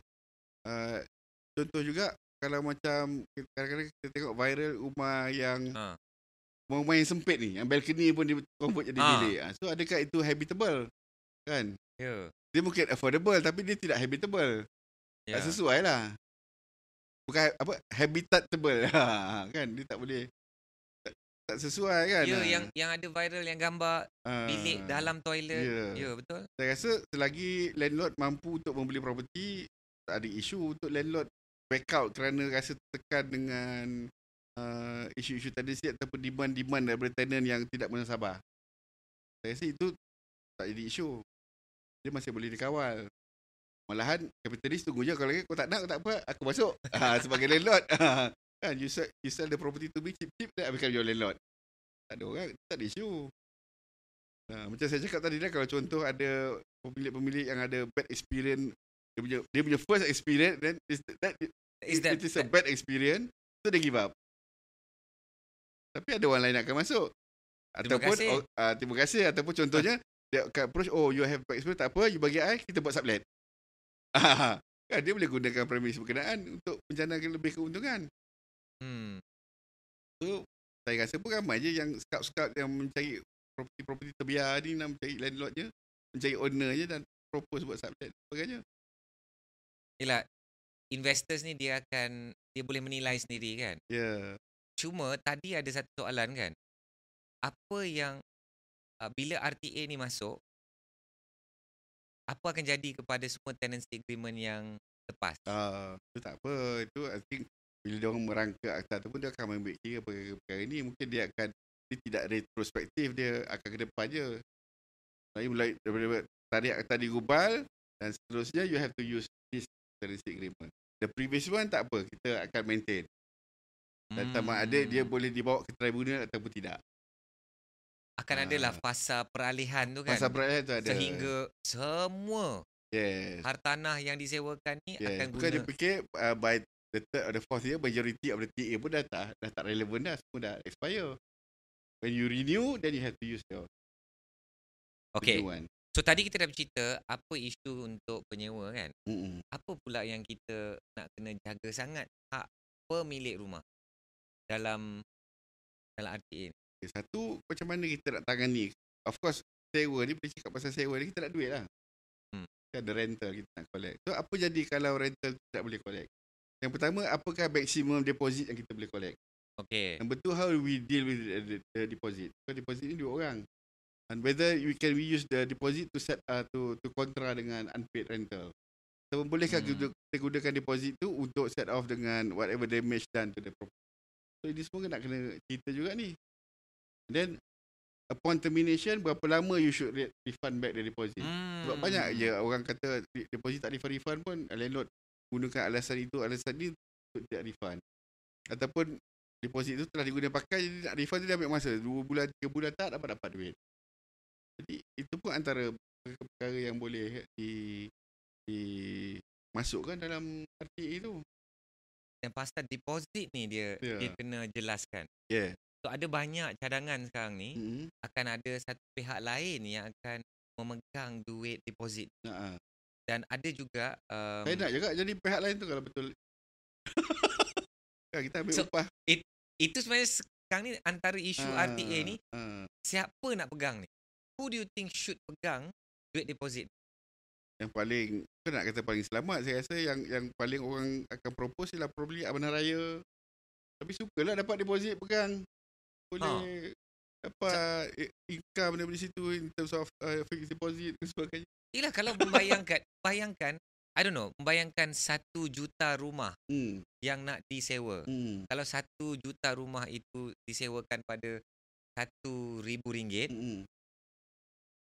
Contoh juga kalau macam kadang-kadang kita tengok viral rumah yang rumah yang sempit ni, yang balcony pun dia convert jadi bilik. So adakah itu habitable? Kan? Dia mungkin affordable tapi dia tidak habitable. Tak sesuai lah. Bukan apa habitatable. Kan? Dia tak boleh tak sesuai kan. Yang ada viral yang gambar bilik dalam toilet. Betul. Saya rasa selagi landlord mampu untuk membeli property, tak ada isu untuk landlord back out kerana rasa tertekan dengan isu-isu tenancy ataupun demand daripada tenant yang tidak bersabar. Saya rasa itu tak jadi isu. Dia masih boleh dikawal. Malahan kapitalis tunggu je kalau kau tak nak kau tak apa aku masuk sebagai landlord. Kan you sell the property to me cheap then I become your landlord. Tak ada orang, tak ada isu. Macam saya cakap tadi dah, kalau contoh ada pemilik-pemilik yang ada bad experience, dia punya first experience then it is a bad experience, so they give up. Tapi ada orang lain yang akan masuk. Ataupun terima kasih ataupun contohnya dia akan approach, you have bad experience, tak apa, you bagi I, kita buat sublet. Kan dia boleh gunakan premis berkenaan untuk menjanakan lebih keuntungan. So saya rasa pun ramai je yang scout yang mencari property terbiar ni, nak mencari landlordnya, mencari ownernya dan propose buat sublet sebagainya. Yelah, investors ni dia boleh menilai sendiri kan. Cuma tadi ada satu soalan kan. Apa yang bila RTA ni masuk, apa akan jadi kepada semua tenancy agreement yang lepas? Itu tak apa. Itu I think bila dia orang merangka akta tu pun dia akan ambil kira perkara ni. Mungkin dia tidak retrospektif, dia akan ke depan je. Jadi mulai daripada tarik akta digubal dan seterusnya, you have to use this currency agreement. The previous one tak apa, kita akan maintain. Dan sama ada dia boleh dibawa ke tribunal ataupun tidak. Akan adalah fasa peralihan tu kan. Fasa peralihan tu ada. Sehingga semua hartanah yang disewakan ni akan Bukan guna. dia fikir by the third or the fourth year, majority of the TA pun dah tak relevan dah. Semua dah expire. When you renew, then you have to use your Okay. renewal. So tadi kita dah bercerita apa isu untuk penyewa kan. Apa pula yang kita nak kena jaga sangat hak pemilik rumah dalam RTA ni? Satu, macam mana kita nak tangani. Of course, sewa ni, bila cakap pasal sewa ni, kita nak duit lah. Kita ada rental kita nak collect. So, apa jadi kalau rental tak boleh collect? Yang pertama, apakah maximum deposit yang kita boleh collect? Okay. Number two, how we deal with the deposit? Because deposit ni 2 orang. And whether we use the deposit to set to kontra dengan unpaid rental. So, bolehkah kita gunakan deposit tu untuk set off dengan whatever damage done to the property? So, ini semua nak kena cerita juga ni. Then, upon termination, berapa lama you should refund back the deposit? Sebab banyak je orang kata deposit tak refund pun, landlord gunakan alasan itu, alasan ni untuk tidak refund. Ataupun deposit itu telah digunakan pakai, jadi nak refund tu dia ambil masa 2 bulan, 3 bulan tak dapat duit. Jadi itu pun antara perkara yang boleh dimasukkan dalam RTA tu. Yang pasal deposit ni dia kena jelaskan. So ada banyak cadangan sekarang ni akan ada satu pihak lain yang akan memegang duit deposit. Dan ada juga saya nak juga jadi pihak lain tu kalau betul. Kita ambil upah. Itu sebenarnya sekarang ni antara isu RTA ni, siapa nak pegang ni? Who do you think should pegang duit deposit? Yang paling, bukan nak kata paling selamat, saya rasa yang paling orang akan propose ialah probably Amanah Raya. Tapi sukalah dapat deposit pegang. Boleh dapat income daripada situ in terms of fixed deposit dan sebagainya. Yelah, kalau bayangkan, I don't know, membayangkan 1 juta rumah yang nak disewa. Kalau 1 juta rumah itu disewakan pada RM1,000,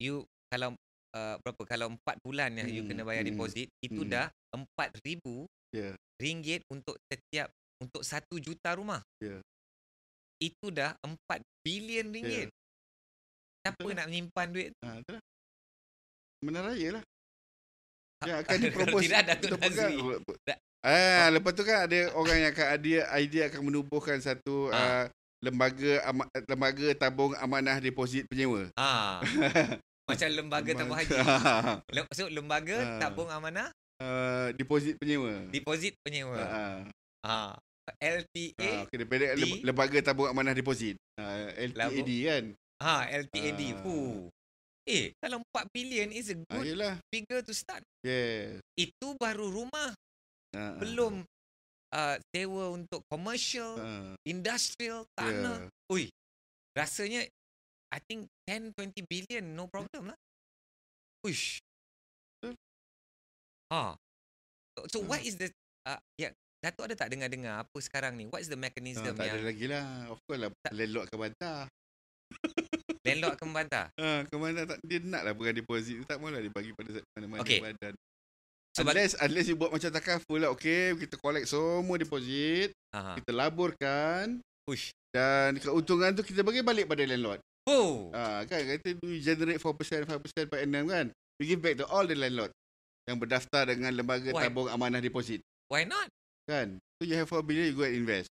you kalau berapa? Kalau 4 bulan yang you kena bayar deposit, itu dah RM4,000 untuk 1 juta rumah. Itu dah RM4 bilion. Siapa nak menyimpan duit? Itulah. Amanah Raya lah. Yang akan dipropose tidak Datuk Nazri. Lepas tu kan ada orang yang akan idea akan menubuhkan satu lembaga tabung amanah deposit penyewa. Macam lembaga tabung haji. So lembaga tabung amanah deposit penyewa. Deposit penyewa. LTA. Lembaga tabung amanah deposit. LTAD kan. LTAD. Kalau 4 bilion is a good figure to start. Itu baru rumah. Belum sewa untuk commercial, industrial, tanah. Rasanya I think 10-20 billion no problem lah. Uish. So what is the Datuk ada tak dengar apa sekarang ni? What is the mechanism tak ada lagi lah. Of course lah, landlord akan bantah. Landlord akan membantah? Dia nak lah pegang deposit tu, tak maulah dia bagi pada mana-mana badan. So, unless you buat macam takaful lah. Okay, kita collect semua deposit, kita laburkan, dan keuntungan tu kita bagi balik pada landlord. Kan kata you generate 4%, 5% per annum kan, you give back to all the landlord yang berdaftar dengan lembaga tabung amanah deposit. Why not? Kan, so you have 4 billion, you go and invest.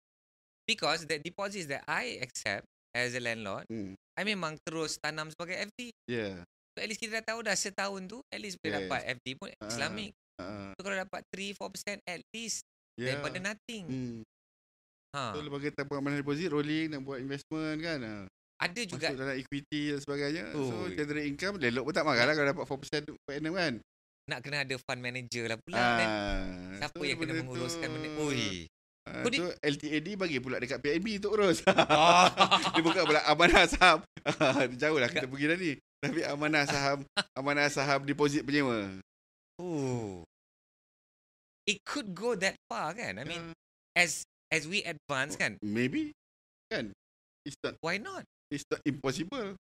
Because the deposits that I accept as a landlord, I memang terus tanam sebagai FD. So at least kita dah tahu dah setahun tu, at least boleh dapat FD pun Islamic. So kalau dapat 3-4% at least daripada nothing. So lembaga tabung amanah deposit rolling nak buat investment kan. Ada juga masuk dalam equity dan sebagainya. So generate income, landlord pun tak marah lah kalau dapat 4% per annum kan. Nak kena ada fund manager lah pula kan. Siapa yang kena menguruskan benda? Tu LTAD bagi pula dekat PNB untuk urus. Dia buka pula amanah saham. Jauh lah kita pergi dah ni. Tapi amanah saham deposit penyewa. It could go that far kan. I mean as as we advance kan, Maybe kan. why not? It's not impossible.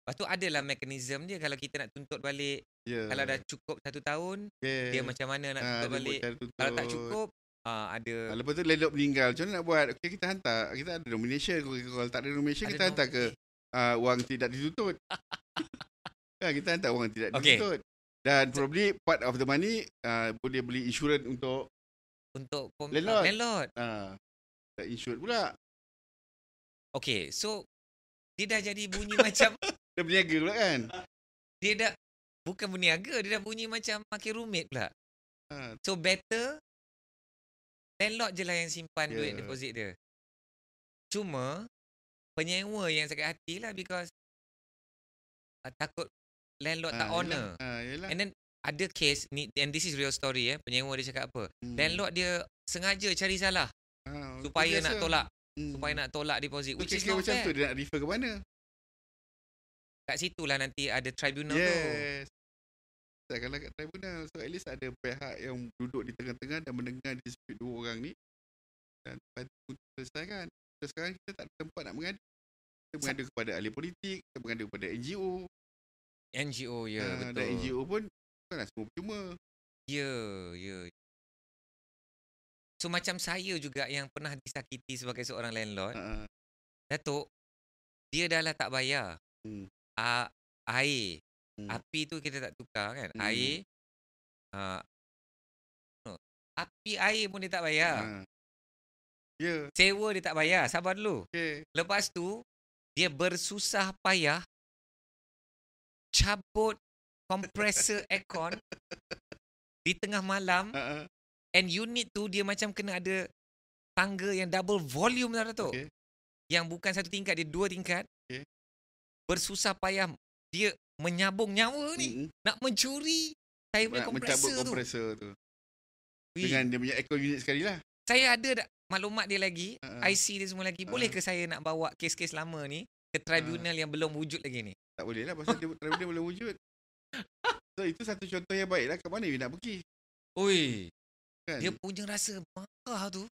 Lepas tu adalah mekanisme dia kalau kita nak tuntut balik. Yeah. Kalau dah cukup 1 tahun, dia macam mana nak tuntut dia buat balik. cara tuntut. Kalau tak cukup, ada lepas tu landlord meninggal. Macam mana nak buat? Okay, kita hantar. Kita ada nomination. Kalau tak ada nomination, kita hantar ke wang tidak dituntut. Kita hantar wang tidak dituntut. Dan probably part of the money boleh beli insurans untuk landlord. Tak insure pula. Okay, so dia dah jadi bunyi macam Dia berniaga pula kan. dia dah bukan berniaga, dia dah bunyi macam makin rumit pula. So better landlord je lah yang simpan duit deposit dia. Cuma penyewa yang sakit hati lah because takut landlord tak honor. And then ada case ni, and this is real story penyewa dia cakap apa? Landlord dia sengaja cari salah supaya nak tolak. Supaya nak tolak deposit, which is not macam fair. tu dia nak refer ke mana? Kat situlah nanti ada tribunal tu. Yes. Kalau kat tribunal, so at least ada pihak yang duduk di tengah-tengah dan mendengar dispute dua orang ni dan untuk selesaikan. So, sekarang kita tak ada tempat nak mengadu. Kita mengadu kepada ahli politik, kita mengadu kepada NGO. NGO, betul. Dan NGO pun bukanlah semua percuma. Ya. So macam saya juga yang pernah disakiti sebagai seorang landlord. Datuk, dia dah lah tak bayar. Air. Api tu kita tak tukar kan. Air. Api air pun dia tak bayar. Sewa dia tak bayar. Sabar dulu. Lepas tu, dia bersusah payah cabut kompresor aircon di tengah malam. And unit tu dia macam kena ada tangga yang double volume lah Datuk. Yang bukan 1 tingkat, dia 2 tingkat. Bersusah payah dia menyabung nyawa ni. Nak mencuri saya punya kompresor tu. Kompresor tu. Dengan dia punya aircon unit sekali lah. Saya ada maklumat dia lagi, IC dia semua lagi. Boleh ke saya nak bawa kes-kes lama ni ke tribunal yang belum wujud lagi ni? Tak boleh lah pasal tribunal belum wujud. So itu satu contoh yang baik lah. Ke mana you nak pergi? Oi. Kan? Dia punya rasa marah tu.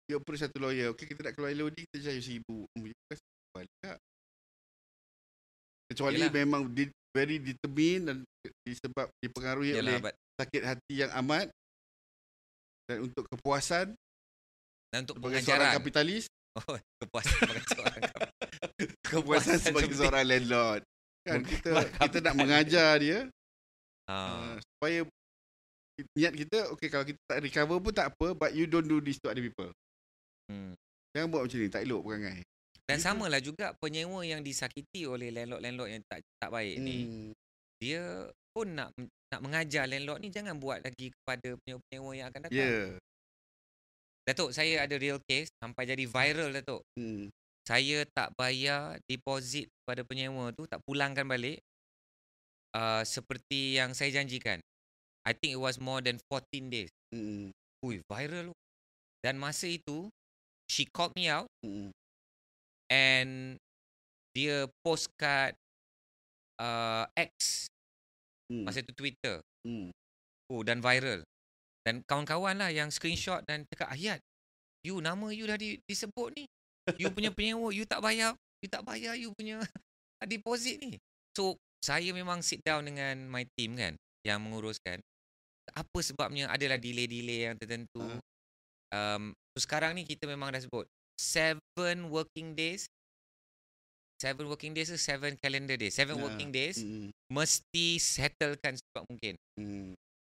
Dia approach satu lawyer. Okay, kita nak keluar LOD, kita cari RM1,000. Balik tak? Kecuali memang very determined dan disebab dipengaruhi oleh sakit hati yang amat dan untuk kepuasan dan untuk sebagai pengajaran. Seorang kapitalis. Kepuasan sebagai seorang kepuasan sebagai seorang landlord. Kan kita nak mengajar dia supaya niat kita, okay, kalau kita tak recover pun tak apa, but you don't do this to other people. Jangan buat macam ni, tak elok perangai. Dan samalah juga penyewa yang disakiti oleh landlord-landlord yang tak baik ni. Dia pun nak mengajar landlord ni jangan buat lagi kepada penyewa yang akan datang. Datuk, saya ada real case sampai jadi viral Datuk. Saya tak bayar deposit pada penyewa tu, tak pulangkan balik seperti yang saya janjikan. I think it was more than 14 days. Viral. Dan masa itu, she called me out and dia post kat X. Masa itu Twitter. Dan viral. Dan kawan-kawan lah yang screenshot dan cakap, Ayat, nama you dah disebut ni. You punya penyewa, you tak bayar you punya deposit ni. So, saya memang sit down dengan my team kan, yang menguruskan. Apa sebabnya adalah delay-delay yang tertentu. So sekarang ni kita memang dah sebut 7 working days ke 7 calendar days, 7 working days mesti settlekan secepat mungkin.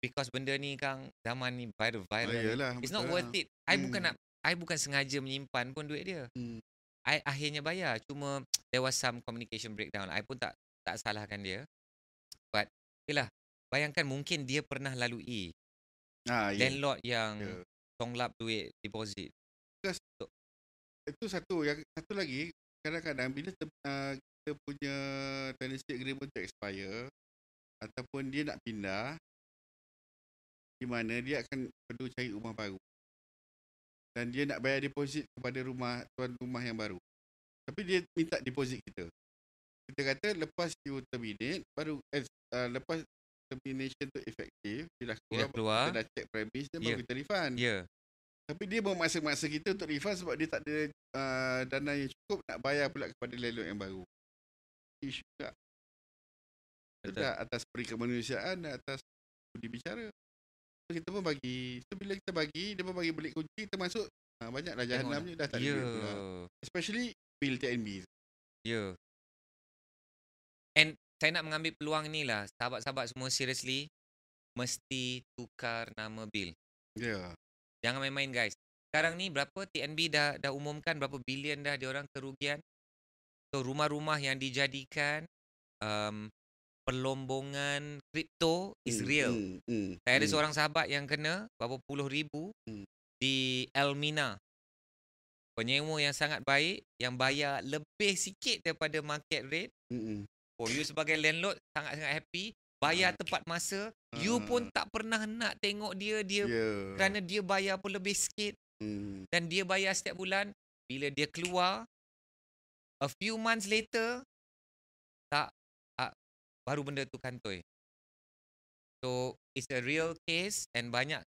Because benda ni Kang, zaman ni viral. It's not worth it. I bukan sengaja menyimpan pun duit dia. I akhirnya bayar. Cuma there was some communication breakdown. I pun tak salahkan dia. But yelah, bayangkan mungkin dia pernah lalui landlord yang tonglap duit deposit. Itu satu. Yang satu lagi, kadang-kadang bila kita punya tenancy agreement tu expire ataupun dia nak pindah, di mana dia akan perlu cari rumah baru dan dia nak bayar deposit kepada tuan rumah yang baru. Tapi dia minta deposit kita. Kita kata lepas you terminate, baru lepas termination tu efektif, dia dah keluar. Kita dah check premise dia, baru kita refund. Tapi dia memaksa-maksa kita untuk refund sebab dia tak ada dana yang cukup nak bayar pula kepada landlord yang baru. Isu tak. Betul. Dah atas perikemanusiaan dan atas budi bicara. So, kita pun bagi. So bila kita bagi, dia pun bagi belik kunci, kita masuk. Banyaklah jahanamnya dah tak ada duit pula. Especially bil TNB. Ya. And saya nak mengambil peluang ni lah. Sahabat-sahabat semua seriously. Mesti tukar nama bil. Ya. Jangan main-main guys. Sekarang ni berapa TNB dah umumkan berapa bilion dah diorang kerugian. So rumah-rumah yang dijadikan perlombongan kripto is real. Saya ada seorang sahabat yang kena berapa puluh ribu di Elmina. Penyewa yang sangat baik, yang bayar lebih sikit daripada market rate. Oh, you sebagai landlord sangat-sangat happy. Bayar tepat masa. You pun tak pernah nak tengok dia kerana dia bayar pun lebih sikit. Dan dia bayar setiap bulan. Bila dia keluar, a few months later, baru benda tu kantoi. So, it's a real case and banyak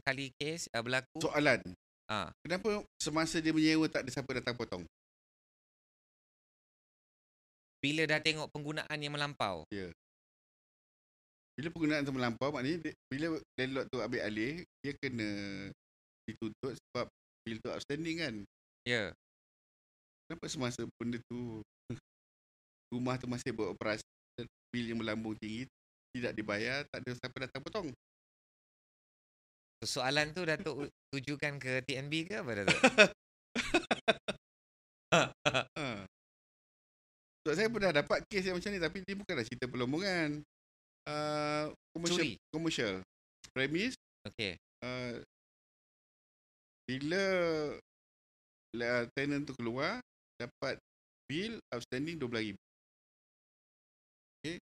kali case berlaku. Soalan. Kenapa semasa dia menyewa tak ada siapa datang potong? Bila dah tengok penggunaan yang melampau. Ya. Bila penggunaan tu melampau, maknanya bila landlord tu ambil alih, dia kena dituntut sebab bil tu outstanding kan. Ya. Kenapa semasa benda tu rumah tu masih beroperasi, bil yang melambung tinggi, tidak dibayar, tak ada siapa datang potong? Soalan tu Datuk tujukan ke TNB ke apa Datuk? Sebab saya pernah dapat kes yang macam ni, tapi dia bukanlah cerita perlombongan. Commercial premise. Okay. Bila tenant tu keluar, dapat bil outstanding RM12,000. Okay.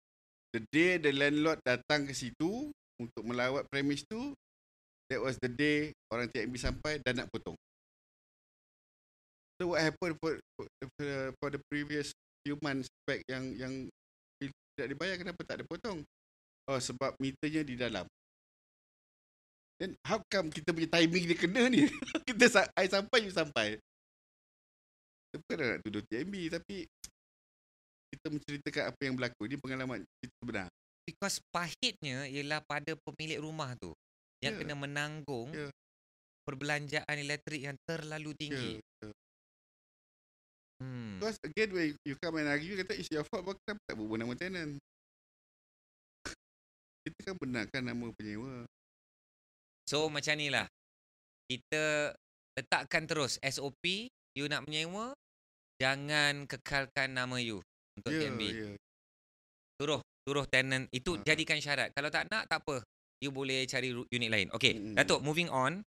The day the landlord datang ke situ untuk melawat premise tu, that was the day orang TNB sampai dan nak potong. So what happened for the previous few months back yang bil tidak dibayar, kenapa tak ada potong? Oh, sebab meternya di dalam. Then how come kita punya timing dia kena ni? I sampai, you sampai. Kita bukan nak tuduh TNB, tapi kita menceritakan apa yang berlaku. Ini pengalaman kita benar. Because pahitnya ialah pada pemilik rumah tu yang kena menanggung perbelanjaan elektrik yang terlalu tinggi. Because again, when you come and argue, kata it's your fault, kenapa tak berubah nama tenant? Kita kan benarkan nama penyewa. So macam ni lah. Kita letakkan terus SOP, you nak menyewa, jangan kekalkan nama you untuk TNB. Suruh tenant itu jadikan syarat. Kalau tak nak, tak apa. You boleh cari unit lain. Okay, Datuk, moving on.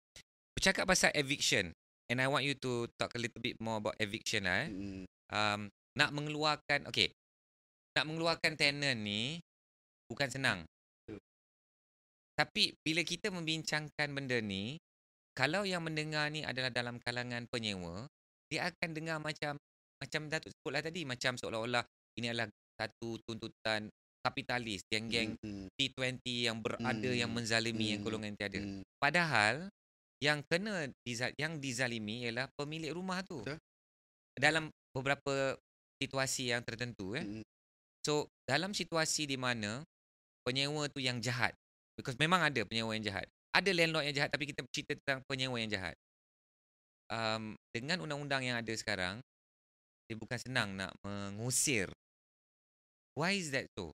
Bercakap pasal eviction. And I want you to talk a little bit more about eviction lah. Nak mengeluarkan tenant ni bukan senang. Tapi bila kita membincangkan benda ni, kalau yang mendengar ni adalah dalam kalangan penyewa, dia akan dengar macam Datuk sebutlah tadi, macam seolah-olah ini adalah satu tuntutan kapitalis, geng-geng T20 yang berada, yang menzalimi yang golongan tiada. Padahal yang dizalimi ialah pemilik rumah tu. Dalam beberapa situasi yang tertentu. So, dalam situasi di mana penyewa tu yang jahat, because memang ada penyewa yang jahat. Ada landlord yang jahat, tapi kita cerita tentang penyewa yang jahat. Dengan undang-undang yang ada sekarang, dia bukan senang nak mengusir. Why is that so?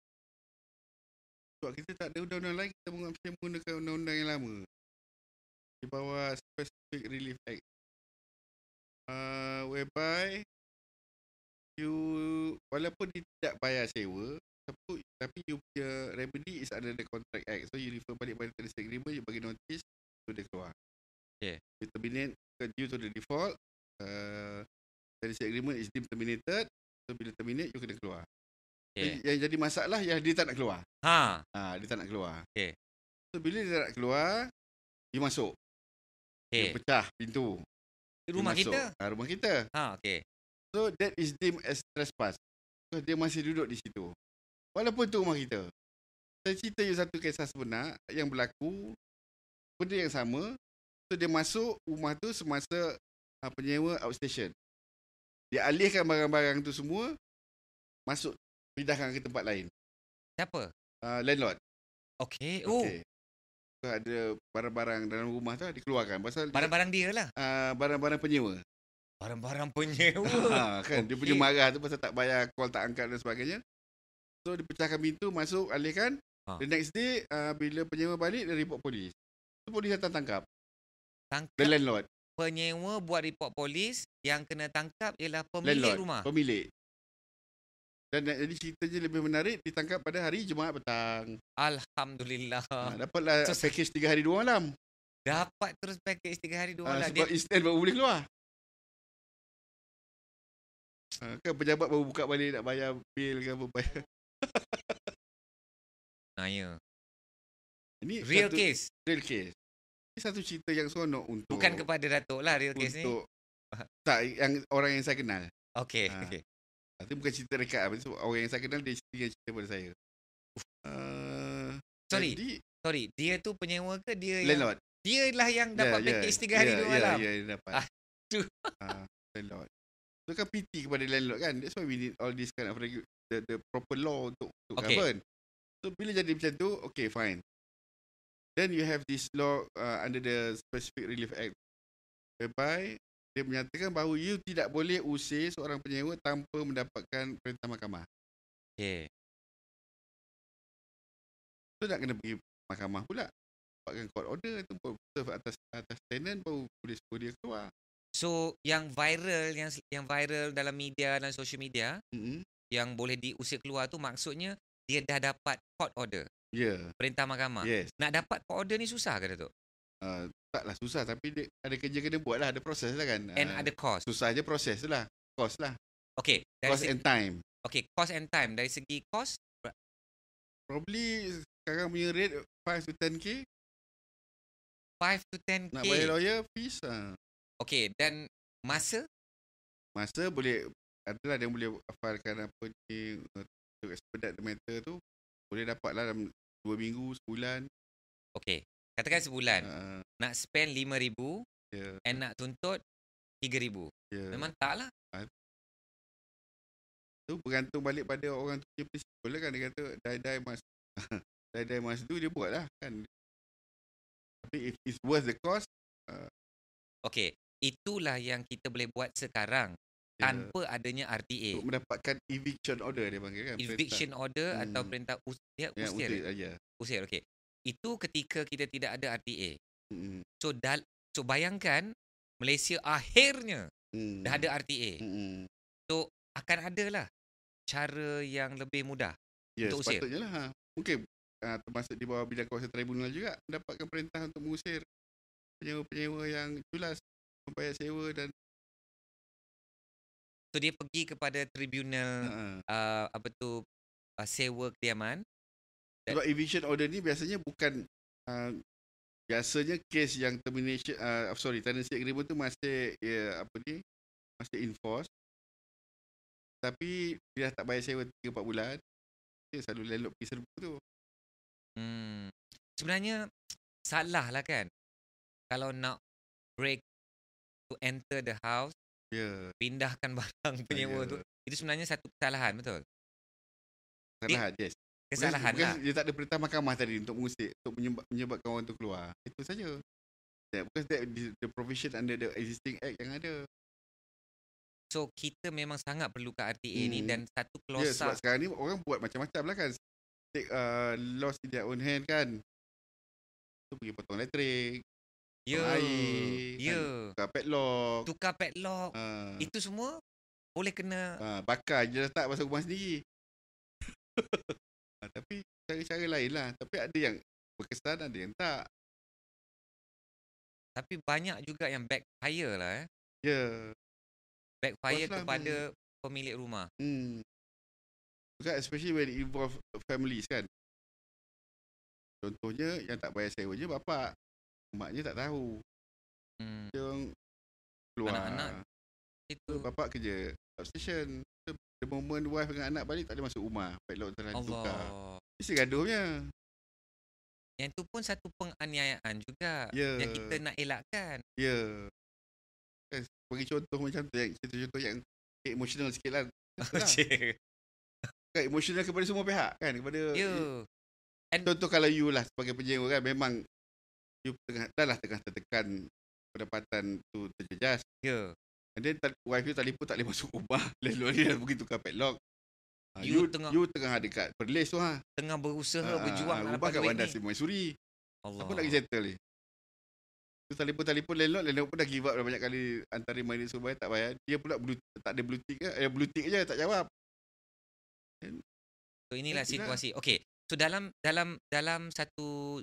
Sebab kita tak ada undang-undang lain, kita menggunakan undang-undang yang lama. Di bawah Specific Relief Act. Whereby you, walaupun dia tidak bayar sewa, tapi you punya remedy is under the Contract Act. So you refer balik pada tenancy agreement, you bagi notice, so dia keluar. Okay. You terminate due to the default. Tenancy agreement is deemed terminated. So bila terminate, you kena keluar. Okay. Yang jadi masalah yang dia tak nak keluar. Dia tak nak keluar. Okay. So bila dia tak nak keluar, you masuk. Okay. Dia pecah pintu. Rumah kita? Rumah kita. Okay. So that is deemed as trespass. So dia masih duduk di situ. Walaupun tu rumah kita. Saya cerita you satu kisah sebenar yang berlaku. Benda yang sama. So dia masuk rumah tu semasa penyewa outstation. Dia alihkan barang-barang tu semua, masuk, pindahkan ke tempat lain. Siapa? Landlord. Okey. Okay. So ada barang-barang dalam rumah tu dikeluarkan. Pasal dia, Barang-barang dia lah. barang-barang penyewa. Barang-barang penyewa. Kan dia punya marah tu pasal tak bayar, call tak angkat dan sebagainya. So dia pecahkan pintu, masuk, alihkan. The next day bila penyewa balik, dia report polis. So polis datang tangkap the Tangkap landlord. penyewa buat report polis, yang kena tangkap ialah pemilik Landlord, rumah. pemilik. Dan jadi ceritanya lebih menarik, ditangkap pada hari Jumaat petang. Alhamdulillah. Dapatlah So, package 3 hari 2 malam. Dapat terus package 3 hari 2 malam. Sebab instant baru boleh keluar. Kan pejabat baru buka balik nak bayar bil ke apa bayar. Ya. Ini Real satu, case. Real case. Ini satu cerita yang seronok untuk Bukan kepada Datuk lah real case ni. Tak, yang orang yang saya kenal. Okey. Itu bukan cerita dekat. Orang yang saya kenal dia cerita pada saya. Sorry, dia tu penyewa ke dia landlord. Dia lah yang dapat package 3 hari 2 malam. Ya, dia dapat. Aduh. Landlord. So kan PT kepada landlord kan. That's why we need all this kind of the proper law untuk govern. So bila jadi macam tu, okay fine. Then you have this law under the Specific Relief Act, whereby dia menyatakan bahawa you tidak boleh usir seorang penyewa tanpa mendapatkan perintah mahkamah. Okay. So nak kena pergi mahkamah pula, dapatkan court order tu, serve atas tenant, baru boleh suruh dia keluar. So yang viral dalam media dan social media, yang boleh diusir keluar tu maksudnya dia dah dapat court order. Ya. Perintah mahkamah. Yes. Nak dapat court order ni susah ke Datuk? Taklah susah, tapi dia ada kerja kena buat lah, ada proses lah kan. And ada cost. Susah je proses lah. Cost lah. Okay. Cost and time. Okay, cost and time. Dari segi cost? Probably sekarang punya rate 5 to 10k. 5 to 10k. Nak bayar lawyer fees. Okay, dan masa? Masa boleh, adalah yang boleh hafalkan apa ni, untuk expedite the matter tu. Boleh dapat lah dalam 2 minggu, sebulan. Okay, katakan sebulan. Nak spend 5,000 and nak tuntut 3,000. Memang tak lah. Tu bergantung balik pada orang tu punya prinsipal lah kan. Dia kata die must do, dia buat lah kan. Tapi if it's worth the cost. Okay, itulah yang kita boleh buat sekarang tanpa adanya RTA. Untuk mendapatkan eviction order dia panggil kan. Eviction order atau perintah usir. Usir, okay. Itu ketika kita tidak ada RTA. So bayangkan Malaysia akhirnya dah ada RTA. So akan adalah cara yang lebih mudah untuk usir. Sepatutnya lah. Mungkin termasuk di bawah bidang kawasan tribunal juga mendapatkan perintah untuk mengusir penyewa-penyewa yang culas membayar sewa dan so dia pergi kepada tribunal sewa kediaman. Sebab eviction order ni biasanya bukan biasanya kes yang termination tenancy agreement tu masih masih enforce, tapi dia dah tak bayar sewa 3-4 bulan, dia selalu landlord pergi serbu tu. Sebenarnya salah lah kan kalau nak break to enter the house, pindahkan barang penyewa tu, itu sebenarnya satu kesalahan, betul? Kesalahan, yes. Kesalahan lah. Dia tak ada perintah mahkamah tadi untuk mengusir, untuk menyebabkan orang tu keluar. Itu saja. Because the provision under the existing act yang ada. So kita memang sangat perlukan RTA ni, dan satu clause. Sebab sekarang ni orang buat macam-macam lah kan. Take laws in their own hand kan. Tu pergi potong elektrik, air, tukar padlock. Itu semua boleh kena bakar je letak pasal rumah sendiri. Tapi cara-cara lain lah. Tapi ada yang berkesan, ada yang tak. Tapi banyak juga yang backfire lah. Backfire kepada pemilik rumah. Juga especially when it involve families kan. Contohnya yang tak bayar sewa je bapak, maknya tak tahu. Yang keluar anak-anak itu bapak kerja outstation. The moment wife dengan anak balik tak boleh masuk rumah, padlock telah ditukar. Mesti gaduhnya. Yang tu pun satu penganiayaan juga Ya, yang kita nak elakkan. ya. Kan, bagi contoh macam tu, contoh yang emosional sikit lah. Itulah. Cik. Kan, emosional kepada semua pihak kan. Kepada Ya. contoh kalau you lah sebagai penyewa kan, memang you dah tengah tertekan, pendapatan tu terjejas. Ya. And then wife you telefon tak boleh masuk rumah. Landlord dia dah pergi tukar padlock. You You tengah dekat Perlis tu tengah berusaha berjuang nak rumah dapat kat duit Bandar ni. Maisuri. Allah. Apa nak pergi settle ni? Tu telefon landlord pun dah give up dah banyak kali, antara money suruh bayar tak bayar. Dia pula tak ada blue tick ke? Blue tick je tak jawab. So inilah situasi. Okey. So dalam satu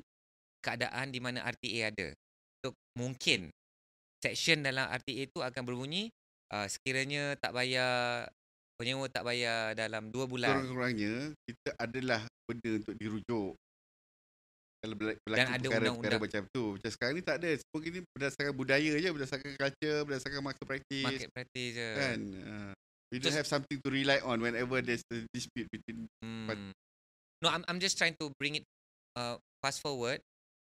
keadaan di mana RTA ada. So mungkin section dalam RTA itu akan berbunyi sekiranya tak bayar, penyewa tak bayar dalam 2 bulan. Kurang-kurangnya kita adalah benda untuk dirujuk. Kalau berlaku ada perkara undang-undang. macam tu. Macam sekarang ni tak ada. Semua ini berdasarkan budaya je, berdasarkan culture, berdasarkan market practice. Je. Kan? We don't have something to rely on whenever there's a dispute between. No, I'm just trying to bring it fast forward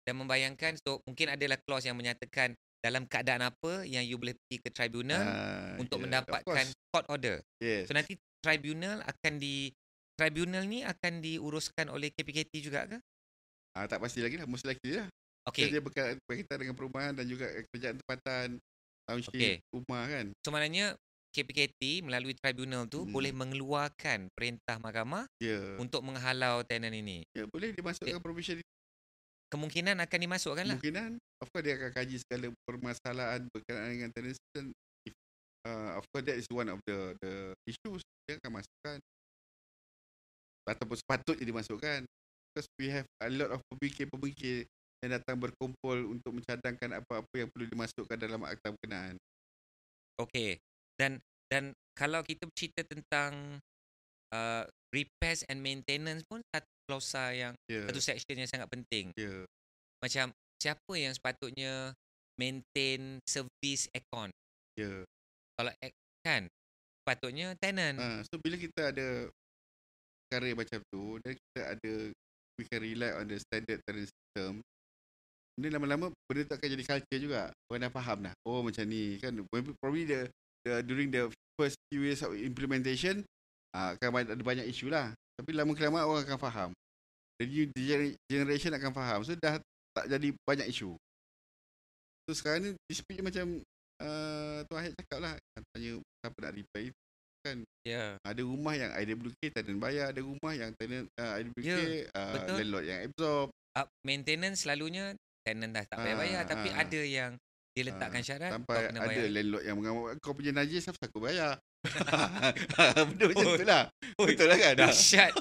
dan membayangkan, so mungkin adalah clause yang menyatakan dalam keadaan apa yang you boleh pergi ke tribunal untuk mendapatkan court order. Yes. So nanti tribunal ni akan diuruskan oleh KPKT juga ke? Tak pasti lagi lah. Most likely lah. Okay. Dia berkaitan dengan perumahan dan juga kerjaan tempatan, township, rumah kan. So maknanya KPKT melalui tribunal tu boleh mengeluarkan perintah mahkamah untuk menghalau tenant ini. Ya, boleh dimasukkan provision. Kemungkinan akan dimasukkan lah. Kemungkinan. Of course dia akan kaji segala permasalahan berkenaan dengan tenancy. Of course that is one of the issues. Dia akan masukkan. Ataupun sepatutnya dimasukkan. Because we have a lot of pemikir-pemikir yang datang berkumpul untuk mencadangkan apa-apa yang perlu dimasukkan dalam akta berkenaan. Okey. Dan kalau kita bercerita tentang repairs and maintenance pun satu klausa yang satu section yang sangat penting. Macam siapa yang sepatutnya maintain service aircon? Kalau kan sepatutnya tenant. So bila kita ada perkara macam tu, dan kita ada, we can rely on the standard tenant system. Ini lama-lama benda tu akan jadi culture juga. Orang dah faham dah. Oh macam ni kan. Probably during the first few years of implementation akan ada banyak isu lah. Tapi lama-kelamaan orang akan faham. The new generation akan faham. So dah tak jadi banyak isu. So sekarang ni dispute macam Tuan Ahid cakap lah. Tanya siapa nak repair kan. Ada rumah yang IWK tenant bayar. Ada rumah yang tenant IWK landlord yang absorb. Maintenance selalunya tenant dah tak bayar. Tapi ada yang dia letakkan syarat sampai kau kena bayar. Ada landlord yang mengamuk, kau punya najis apa aku bayar. Benda macam tu lah. Betul lah kan? Dahsyat.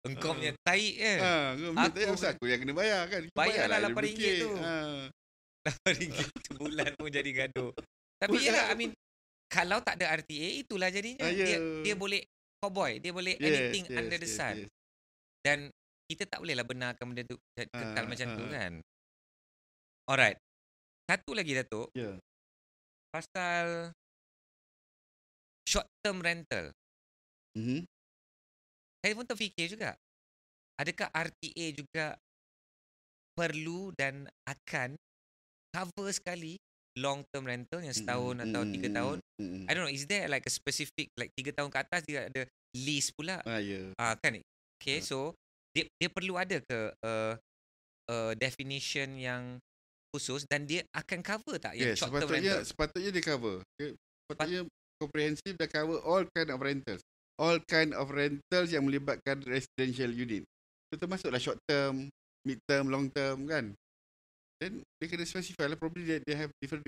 Engkau punya taik je. Aku punya aku yang kena bayar kan. Bayarlah RM8 tu. RM8 sebulan pun jadi gaduh. Tapi yalah, I mean, kalau tak ada RTA, itulah jadinya. Dia boleh cowboy. Dia boleh anything under the sun. Dan kita tak bolehlah benarkan benda tu kekal macam tu kan. Alright. Satu lagi Datuk. Pasal short term rental. Saya pun terfikir juga. Adakah RTA juga perlu dan akan cover sekali long term rental yang setahun atau 3 tahun? I don't know, is there like a specific, like 3 tahun ke atas dia ada lease pula? Kan? Okay, so dia perlu ada ke definition yang khusus dan dia akan cover tak yang short term rental? Sepatutnya dia cover. Sepatutnya comprehensive dah cover all kind of rentals. All kind of rentals yang melibatkan residential unit. Itu termasuklah short term, mid term, long term kan. Then dia kena specify lah. Probably they have different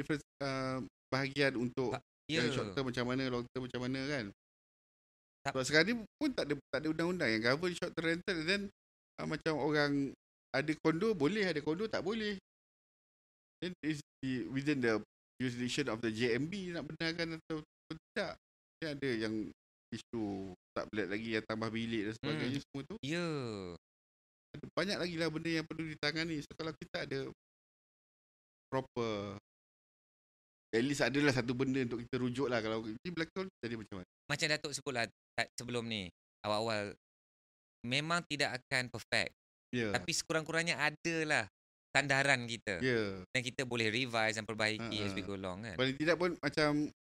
bahagian untuk short term macam mana, long term macam mana kan. Sebab sekarang ni pun tak ada undang-undang yang cover short term rental. Dan macam orang ada kondo boleh, ada kondo tak boleh. Then is within the jurisdiction of the JMB nak benarkan atau tidak. Dia ada yang isu tak boleh lagi yang tambah bilik dan sebagainya semua tu. Banyak lagi lah benda yang perlu ditangani. So kalau kita ada proper, at least adalah satu benda untuk kita rujuk lah. Kalau ini berlaku jadi macam mana? Macam Datuk sebutlah sebelum ni, awal-awal, memang tidak akan perfect. Ya. Tapi sekurang-kurangnya adalah sandaran kita. Ya. Dan kita boleh revise dan perbaiki as we Ha. go along kan. Paling tidak pun macam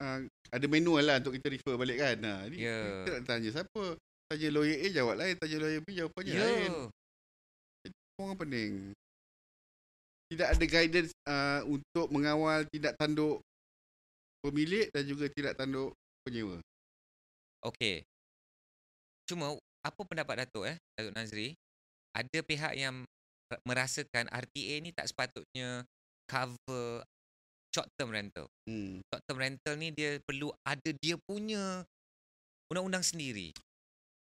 ada manual lah untuk kita refer balik kan. Ni kita Ya. nak tanya siapa? Tanya lawyer A jawab lain, tanya lawyer B jawapannya lain. Ya. Orang pening. Tidak ada guidance untuk mengawal tindak tanduk pemilik dan juga tindak tanduk penyewa. Okey. Cuma apa pendapat Datuk Datuk Nazri? Ada pihak yang merasakan RTA ni tak sepatutnya cover short term rental. Short term rental ni dia perlu ada dia punya undang-undang sendiri.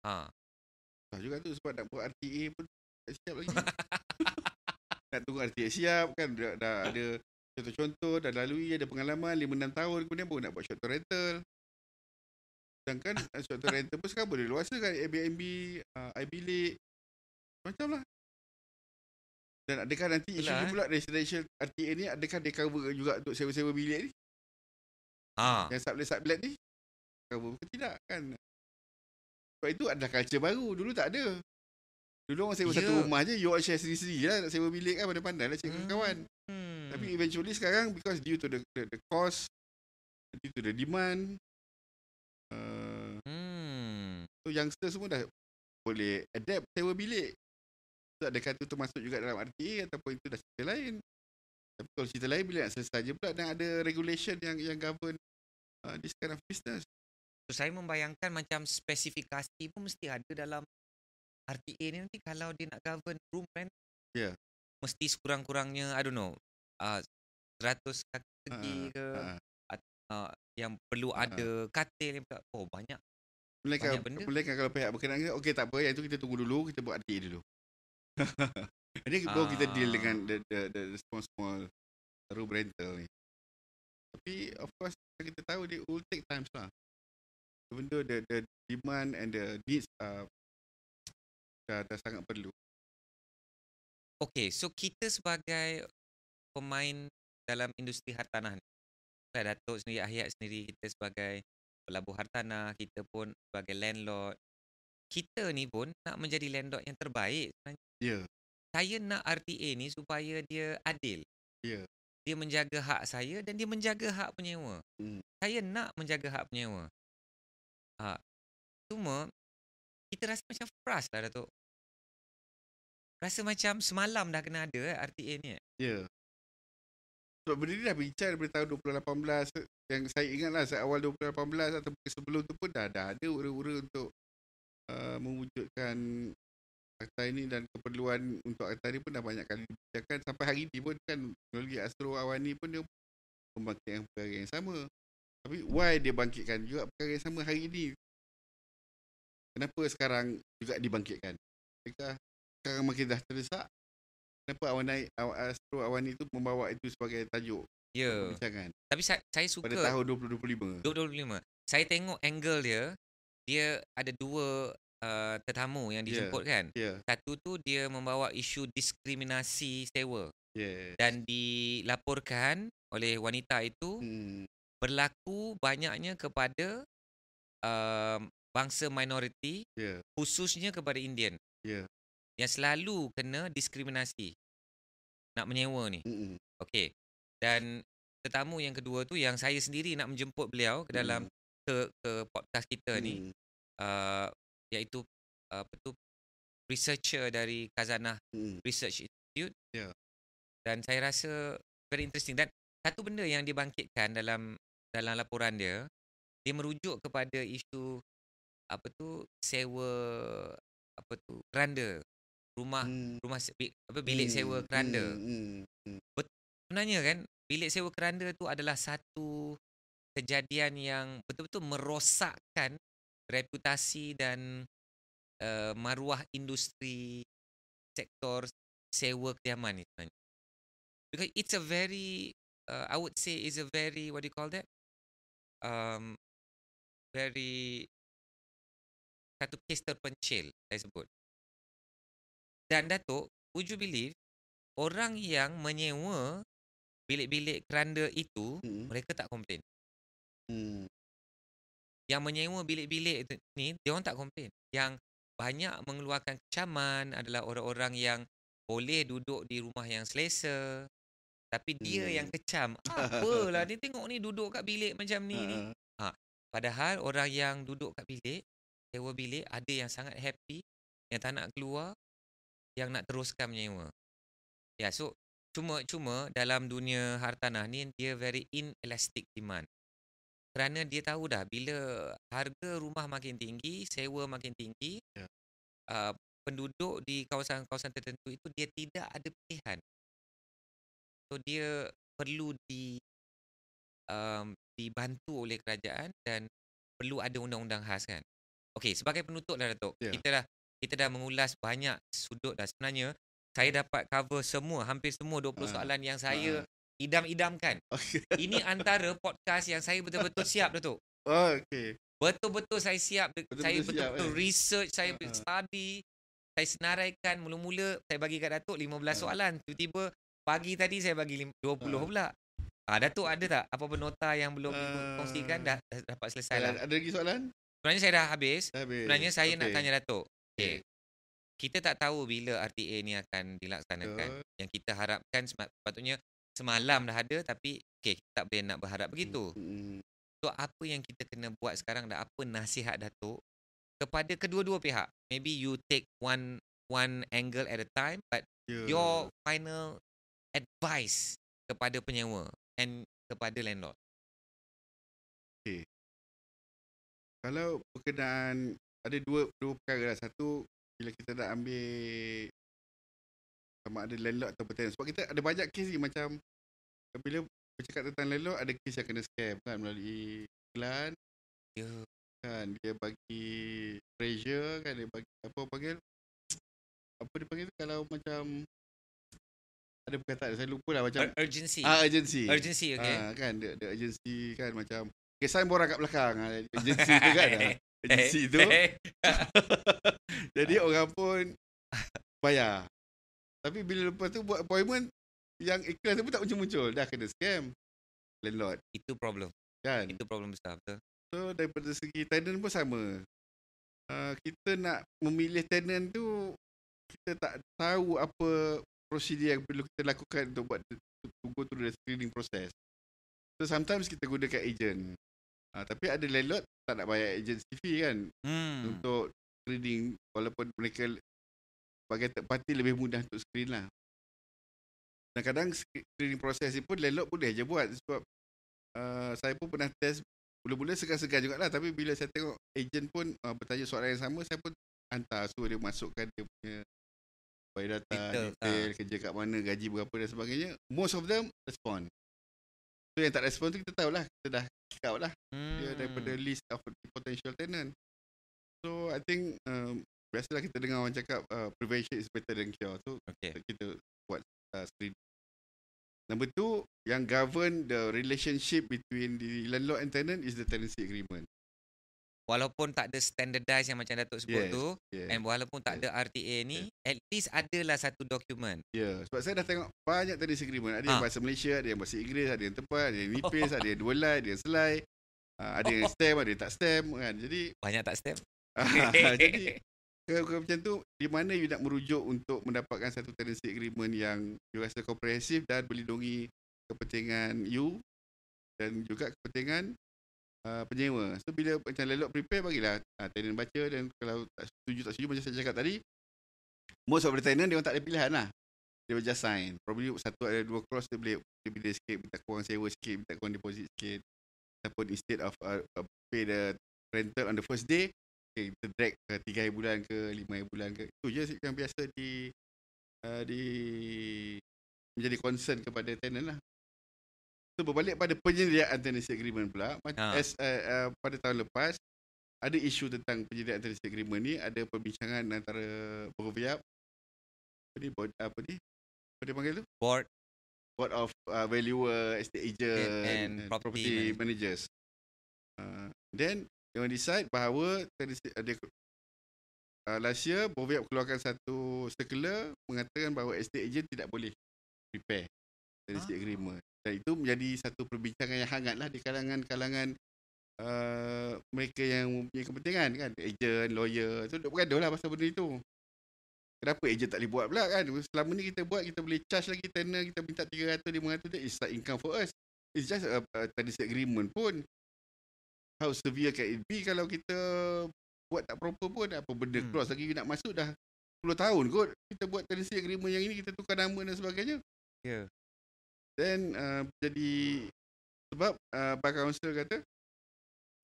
Tak juga tu sebab nak buat RTA pun tak siap lagi. Nak tunggu RTA siap kan, dah ada contoh-contoh, dah lalui, ada pengalaman 5-6 tahun kemudian baru nak buat short term rental. Sedangkan short term rental pun sekarang boleh luasakan Airbnb, iBilik, macam lah. Dan adakah nanti isunya pula residential RTA ni, adakah dia cover juga untuk sewa-sewa bilik ni? Yang sublet-sublet ni cover ke tidak kan? Sebab itu adalah culture baru. Dulu tak ada. Dulu orang sewa satu rumah je, you all share sendiri-sendiri lah, nak sewa bilik kan, pandai-pandai lah cik kawan. Tapi eventually sekarang because due to the cost, due to the demand, so youngster semua dah boleh adapt sewa bilik. So adakah itu termasuk juga dalam RTA ataupun itu dah cerita lain. Tapi kalau cerita lain bila nak selesai je pula dan ada regulation yang govern this kind of business. So saya membayangkan macam spesifikasi pun mesti ada dalam RTA ni nanti kalau dia nak govern room rent. Ya. Mesti sekurang-kurangnya I don't know 100 kaki segi ke yang perlu ada katil yang banyak. Melainkan kalau pihak berkenaan, okey tak apa, yang itu kita tunggu dulu, kita buat RTA dulu. Jadi baru kita deal dengan the small room rental ni. Tapi of course kita tahu dia will take times lah. Even though the demand and the needs dah sangat perlu. Okay, so kita sebagai pemain dalam industri hartanah ni, Datuk sendiri, Ahyat sendiri, kita sebagai pelabuh hartanah, kita pun sebagai landlord, kita ni pun nak menjadi landlord yang terbaik sebenarnya. Ya. Saya nak RTA ni supaya dia adil. Ya. Dia menjaga hak saya dan dia menjaga hak penyewa. Saya nak menjaga hak penyewa. Cuma kita rasa macam frust lah Datuk. Rasa macam semalam dah kena ada RTA ni. Ya. Sebab benda ni dah bincang daripada tahun 2018. Yang saya ingat lah awal 2018 atau sebelum tu pun dah ada ura-ura untuk mewujudkan akta ini, dan keperluan untuk akta ini pun dah banyak kali dibincangkan. Sampai hari ini pun kan teknologi Astro Awani pun dia membangkitkan perkara yang sama. Tapi why dia bangkitkan juga perkara yang sama hari ini? Kenapa sekarang juga dibangkitkan? Adakah sekarang makin dah terdesak? Kenapa Astro Awani itu membawa itu sebagai tajuk perbincangan? Tapi saya suka pada tahun 2025. Saya tengok angle dia ada dua tetamu yang dijemput kan. Satu tu dia membawa isu diskriminasi sewa. Dan dilaporkan oleh wanita itu berlaku banyaknya kepada bangsa minoriti, khususnya kepada Indian. Yang selalu kena diskriminasi nak menyewa ni. Okey. Dan tetamu yang kedua tu yang saya sendiri nak menjemput beliau ke dalam ke podcast kita ni, iaitu researcher dari Khazanah Research Institute. Dan saya rasa very interesting. Dan satu benda yang dibangkitkan dalam laporan dia merujuk kepada isu sewa keranda, rumah bilik sewa keranda. Sebenarnya kan bilik sewa keranda tu adalah satu kejadian yang betul-betul merosakkan reputasi dan maruah industri sektor sewa kediaman ni sebenarnya. Because it's a very I would say is a very, what do you call that? Very satu kes terpencil saya sebut. Dan Datuk, would you believe orang yang menyewa bilik-bilik keranda itu mereka tak komplain. Yang menyewa bilik-bilik ni dia orang tak komplain. Yang banyak mengeluarkan kecaman adalah orang-orang yang boleh duduk di rumah yang selesa, tapi dia yang kecam. Apalah ni, tengok ni duduk kat bilik macam ni. Ha. Ha, padahal orang yang duduk kat bilik, sewa bilik, ada yang sangat happy, yang tak nak keluar, yang nak teruskan menyewa. Ya, so cuma dalam dunia hartanah ni dia very inelastic demand. Kerana dia tahu dah bila harga rumah makin tinggi, sewa makin tinggi, Ya. penduduk di kawasan-kawasan tertentu itu dia tidak ada pilihan. So dia perlu dibantu oleh kerajaan dan perlu ada undang-undang khas kan. Okey, sebagai penutup lah Datuk. Ya. Kita dah mengulas banyak sudut dah. Sebenarnya saya dapat cover semua, hampir semua 20 soalan yang saya idam-idamkan. Okey. Ini antara podcast yang saya betul-betul siap Datuk. Oh, okey. Betul-betul saya siap. Saya Betul-betul siap, betul-betul research, saya study, saya senaraikan. Mula-mula saya bagi kat Datuk 15 soalan. Tiba-tiba pagi tadi saya bagi 20 pula. Datuk ada tak apa-apa nota yang belum dikongsikan? Dah dapat selesai lah. Ada lagi soalan? Sebenarnya saya dah habis. Dah habis. Sebenarnya saya nak Okey. tanya Datuk. Okey. Kita tak tahu bila RTA ni akan dilaksanakan. Yang kita harapkan sepatutnya semalam dah ada, tapi kita tak boleh nak berharap begitu. So apa yang kita kena buat sekarang dan apa nasihat Datuk kepada kedua-dua pihak? Maybe you take one angle at a time, but your final advice kepada penyewa and kepada landlord. Okey. Kalau berkenaan ada dua perkara lah. Satu, bila kita nak ambil sama ada landlord atau tenant. Sebab kita ada banyak kes ni macam bila bercakap tentang landlord, ada kes yang kena scam kan melalui iklan. Ya. Kan dia bagi pressure kan, dia bagi apa dia panggil tu kalau macam ada perkataan saya lupa lah macam urgency. Urgency, okey. Kan dia urgency kan macam kesan borang kat belakang urgency tu kan. Urgency tu. Jadi orang pun bayar. Tapi bila lepas tu buat appointment, yang iklan tu pun tak muncul-muncul, dah kena scam landlord. Itu problem. Kan? Itu problem besar, betul. So daripada segi tenant pun sama. Kita nak memilih tenant tu, kita tak tahu apa prosedur yang perlu kita lakukan untuk buat go through the screening process. So sometimes kita gunakan agent. Tapi ada landlord tak nak bayar agency fee kan untuk screening, walaupun mereka sebagai third party lebih mudah untuk screen lah. Dan kadang screening proses ni pun landlord boleh je buat. Sebab saya pun pernah test, mula-mula segan-segan jugalah, tapi bila saya tengok agent pun bertanya soalan yang sama, saya pun hantar, suruh dia masukkan dia punya biodata, detail kerja kat mana, gaji berapa dan sebagainya. Most of them respond. So yang tak respond tu kita tahulah, kita dah kick out lah dia daripada list of potential tenant. So I think biasalah kita dengar orang cakap prevention is better than cure. So kita buat screen. Number 2, yang govern the relationship between the landlord and tenant is the tenancy agreement. Walaupun tak ada standardized yang macam Datuk sebut tu, and walaupun tak ada RTA ni, at least adalah satu dokumen. Sebab saya dah tengok banyak tenancy agreement. Ada yang bahasa Malaysia, ada yang bahasa Inggeris, ada yang tepat, ada yang nipis, ada yang dua line, ada yang selai, ada yang stamp, ada yang tak stamp kan. Jadi banyak tak stamp. Jadi kalau macam tu, di mana you nak merujuk untuk mendapatkan satu tenancy agreement yang you rasa komprehensif dan melindungi kepentingan you dan juga kepentingan penyewa. So bila macam landlord prepare, bagilah tenant baca, dan kalau tak setuju macam saya cakap tadi, most of the tenant dia orang tak ada pilihan lah. Dia will just sign. Probably satu ada dua clause dia boleh bila sikit, minta kurang sewa sikit, minta kurang deposit sikit. Ataupun instead of pay the rental on the first day, kita drag ke 3 hari bulan ke 5 hari bulan ke. Itu je yang biasa menjadi concern kepada tenant lah. So berbalik pada penyediaan tenancy agreement pula, pada tahun lepas ada isu tentang penyediaan tenancy agreement ni, ada perbincangan antara Boviap, apa dia panggil tu? Board of Valuer, Estate Agent and Property Managers. Then they decide bahawa last year Boviap keluarkan satu circular mengatakan bahawa estate agent tidak boleh prepare tenancy agreement. Dan itu menjadi satu perbincangan yang hangat lah di kalangan mereka yang mempunyai kepentingan kan, agent, lawyer tu duk bergaduh lah pasal benda itu. Kenapa ejen tak boleh buat pula kan? Selama ni kita buat, kita boleh charge lagi tenant, kita minta 300, 500, that is not income for us. It's just a tenancy agreement pun. How severe can it be kalau kita buat tak proper pun, apa benda clause lagi nak masuk dah 10 tahun kot. Kita buat tenancy agreement yang ini, kita tukar nama dan sebagainya. Ya. Then jadi sebab Bar Council kata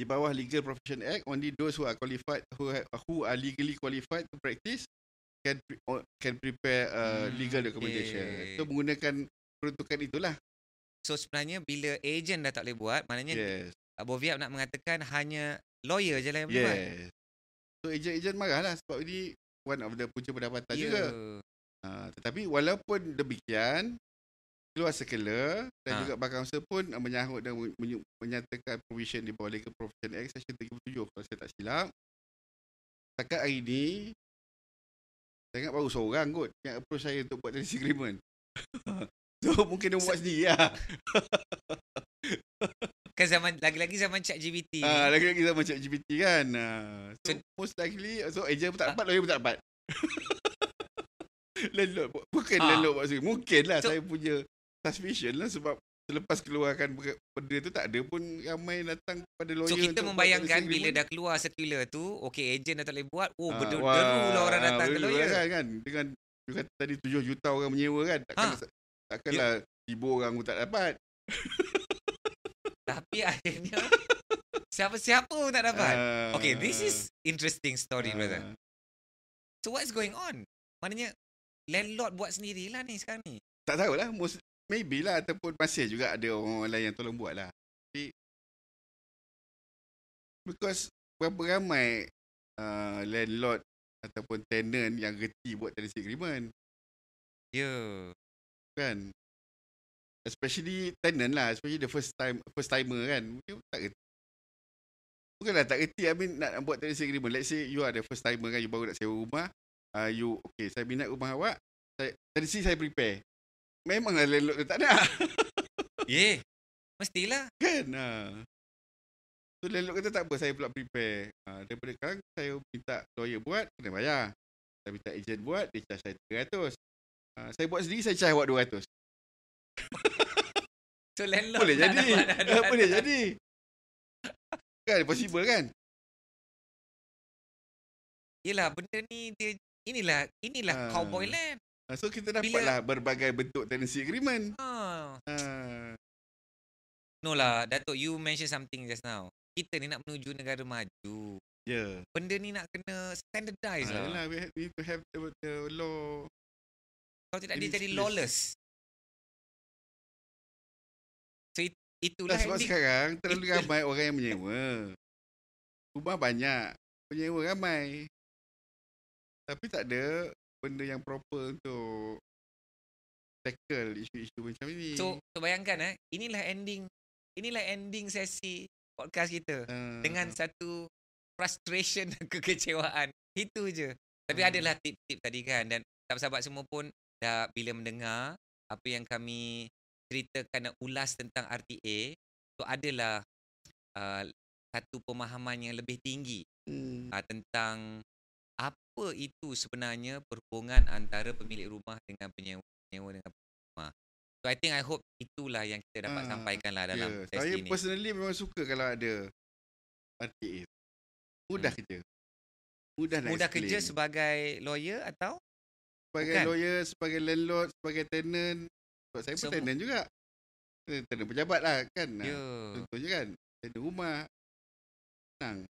di bawah Legal Profession Act, only those who are qualified, who are legally qualified to practice can prepare legal documentation. So menggunakan peruntukan itulah. So sebenarnya bila ejen dah tak boleh buat, maknanya Yes. Boviap nak mengatakan hanya lawyer je lah yang boleh buat. Yes. So ejen marah lah sebab ini one of the punca pendapatan juga. Tetapi walaupun demikian, keluar circular dan juga Bar Council pun menyahut dan menyatakan provision di bawah Legal Profession Act Section 37 kalau saya tak silap. Setakat hari ni saya ingat baru seorang kot yang approach saya untuk buat tenancy agreement. So mungkin dia buat sendiri lah. Kan lagi-lagi zaman ChatGPT. Lagi-lagi zaman ChatGPT kan. So most likely, so ejen pun tak dapat, lawyer pun tak dapat. Landlord bukan landlord buat sendiri. Mungkin lah saya punya suspicion lah sebab selepas keluarkan benda tu tak ada pun ramai datang pada lawyer. So kita membayangkan bila dah keluar circular tu, okay, ejen dah tak boleh buat, berderu lah orang datang ke lawyer. Kan, dengan you kata tadi 7 juta orang menyewa kan, takkanlah 1,000 orang pun tak dapat. Tapi akhirnya siapa-siapa pun tak dapat. Okay, this is interesting story, brother. So what's going on? Maknanya landlord buat sendirilah ni sekarang ni. Tak tahulah, maybe lah, ataupun masih juga ada orang lain yang tolong buat lah. Tapi because berapa ramai landlord ataupun tenant yang reti buat tenancy agreement. Ya. Kan? Especially tenant lah, especially the first timer kan. Mungkin tak reti. Bukanlah tak reti, I mean nak buat tenancy agreement. Let's say you are the first timer kan, you baru nak sewa rumah. Okay, saya minat rumah awak. Tenancy saya prepare. Memanglah landlord tu tak nak. Mestilah. Kan? So landlord kata tak apa, saya pula prepare. Daripada sekarang saya minta lawyer buat, kena bayar. Saya minta ejen buat, dia charge saya 300. Saya buat sendiri, saya charge awak 200. So landlord boleh jadi. Boleh jadi. Kan, possible kan? Yelah, benda ni dia inilah cowboy land. So kita dapatlah berbagai bentuk tenancy agreement. No lah, Datuk, you mention something just now. Kita ni nak menuju negara maju. Yeah. Benda ni nak kena standardize lah. Yalah, we have to have the law. Kalau tidak dia jadi lawless. So itulah sebab sekarang terlalu ramai orang yang menyewa. Rumah banyak, penyewa ramai. Tapi tak ada benda yang proper untuk tackle isu-isu macam ini. So bayangkan inilah ending sesi podcast kita dengan satu frustration dan kekecewaan. Itu je. Tapi adalah tip-tip tadi kan, dan sahabat-sahabat semua pun dah bila mendengar apa yang kami ceritakan dan ulas tentang RTA, so adalah satu pemahaman yang lebih tinggi tentang apa itu sebenarnya perhubungan antara pemilik rumah dengan penyewa dengan rumah. So I hope itulah yang kita dapat sampaikan lah dalam sesi saya ni. Personally memang suka kalau ada RTA. Mudah kerja. Mudah kerja sebagai lawyer atau sebagai lawyer, sebagai landlord, sebagai tenant. Sebab saya pun tenant juga. Tenant pejabat lah kan. Contohnya kan, tenant rumah. Senang.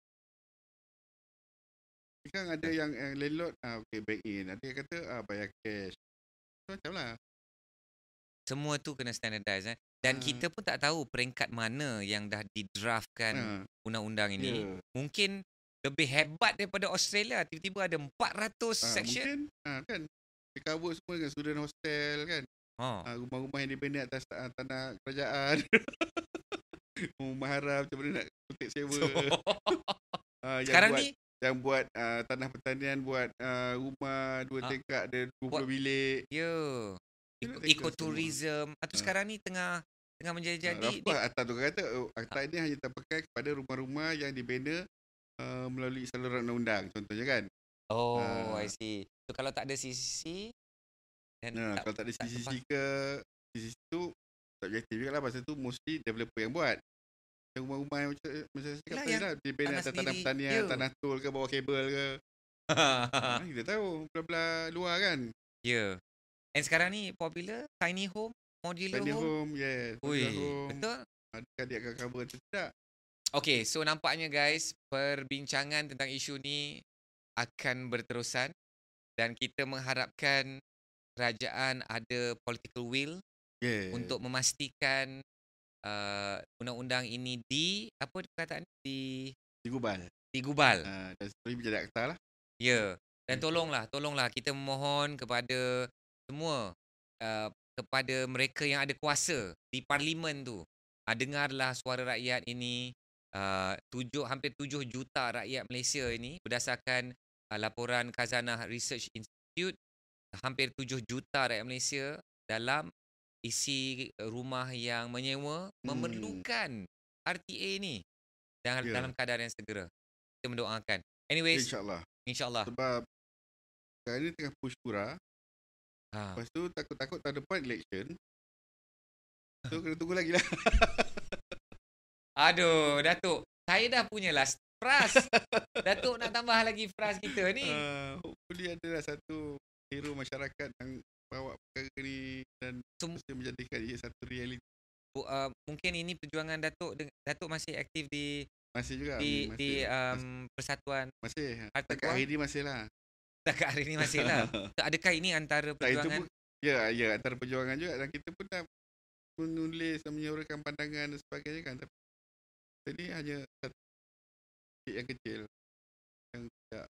Kan ada yang landlord, okay, bank in. Ada yang kata, bayar cash. Macam lah. Semua tu kena standardize. Dan kita pun tak tahu peringkat mana yang dah didraftkan undang-undang ini. Mungkin lebih hebat daripada Australia. Tiba-tiba ada 400 section. Mungkin, kan. Dia cover semua dengan student hostel kan. Rumah-rumah yang dibina atas tanah kerajaan. Rumah haram, macam mana nak kutip sewa. Sekarang ni yang buat tanah pertanian, buat rumah 2 tingkat, ada 20 bilik. Ekoturism. Atau sekarang ni tengah menjadi atas tu kata akta ini hanya terpakai kepada rumah-rumah yang dibina melalui saluran undang-undang, contohnya kan. Oh, I Ah, see. So kalau tak ada CCC dan nah, tak kalau tak ada tak CCC tumpah. ke, CCC tu subjektif juga lah. Pasal tu mostly developer yang buat. Yang rumah-rumah yang macam saya cakap Yelah tadi yang lah. Depend tanah atas tanah sendiri pertanian, je. tanah tol ke, bawah kabel ke. Kita tahu belah-belah luar kan. Ya. And sekarang ni popular tiny home, modular Tiny home. home, yes. Modular Ui, home. betul? Adakah dia akan cover atau tidak? Okay, so nampaknya guys, perbincangan tentang isu ni akan berterusan dan kita mengharapkan kerajaan ada political will Yes. untuk memastikan undang-undang ini apa perkataan ni? Digubal. Digubal. Dan seperti menjadi akta lah. Ya. Dan tolonglah kita memohon kepada semua kepada mereka yang ada kuasa di parlimen tu. Dengarlah suara rakyat ini. Hampir 7 juta rakyat Malaysia ini berdasarkan laporan Khazanah Research Institute, hampir 7 juta rakyat Malaysia dalam isi rumah yang menyewa memerlukan RTA ni dalam Ya. keadaan yang segera. Kita mendoakan. Anyways, InsyaAllah. insyaAllah. Sebab sekarang ni tengah push kura. Ha. Lepas tu takut-takut tahun depan election. So kena tunggu lagi lah. Aduh, Datuk. Saya dah punya last pras. Datuk nak tambah lagi pras kita ni. Hopefully adalah satu hero masyarakat yang bawa perkara ni dan mesti menjadikan ia satu realiti. Mungkin ini perjuangan Datuk. Datuk masih aktif di Masih juga. Persatuan Masih. Harta Setakat Kuat. hari ni masih lah. Setakat hari ni masih lah. Adakah ini antara Tak, itu perjuangan? pun, ya antara perjuangan juga. Dan kita pun dah menulis dan menyuarakan pandangan dan sebagainya kan. Tapi ini hanya satu titik yang kecil yang tidak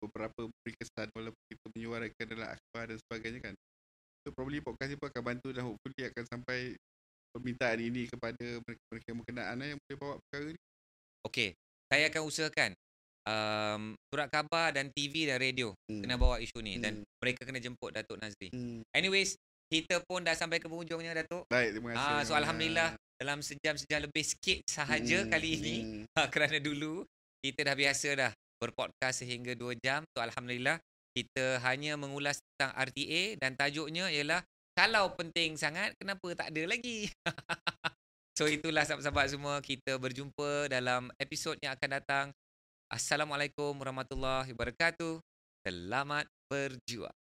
beberapa beri kesan walaupun kita menyuarakan dalam akhbar dan sebagainya kan. So probably podcast ni pun akan bantu dan hopefully akan sampai permintaan ini kepada mereka-mereka yang berkenaan yang boleh bawa perkara ni. Okey, saya akan usahakan surat khabar dan TV dan radio kena Hmm. bawa isu ni dan mereka kena jemput Datuk Nazri. Anyways, kita pun dah sampai ke penghujungnya, Datuk. Baik, terima kasih. So alhamdulillah dalam sejam lebih sikit sahaja kali ini kerana dulu kita dah biasa dah berpodcast sehingga 2 jam. So alhamdulillah kita hanya mengulas tentang RTA dan tajuknya ialah kalau penting sangat kenapa tak ada lagi. So itulah sahabat-sahabat semua, kita berjumpa dalam episod yang akan datang. Assalamualaikum warahmatullahi wabarakatuh. Selamat berjuang.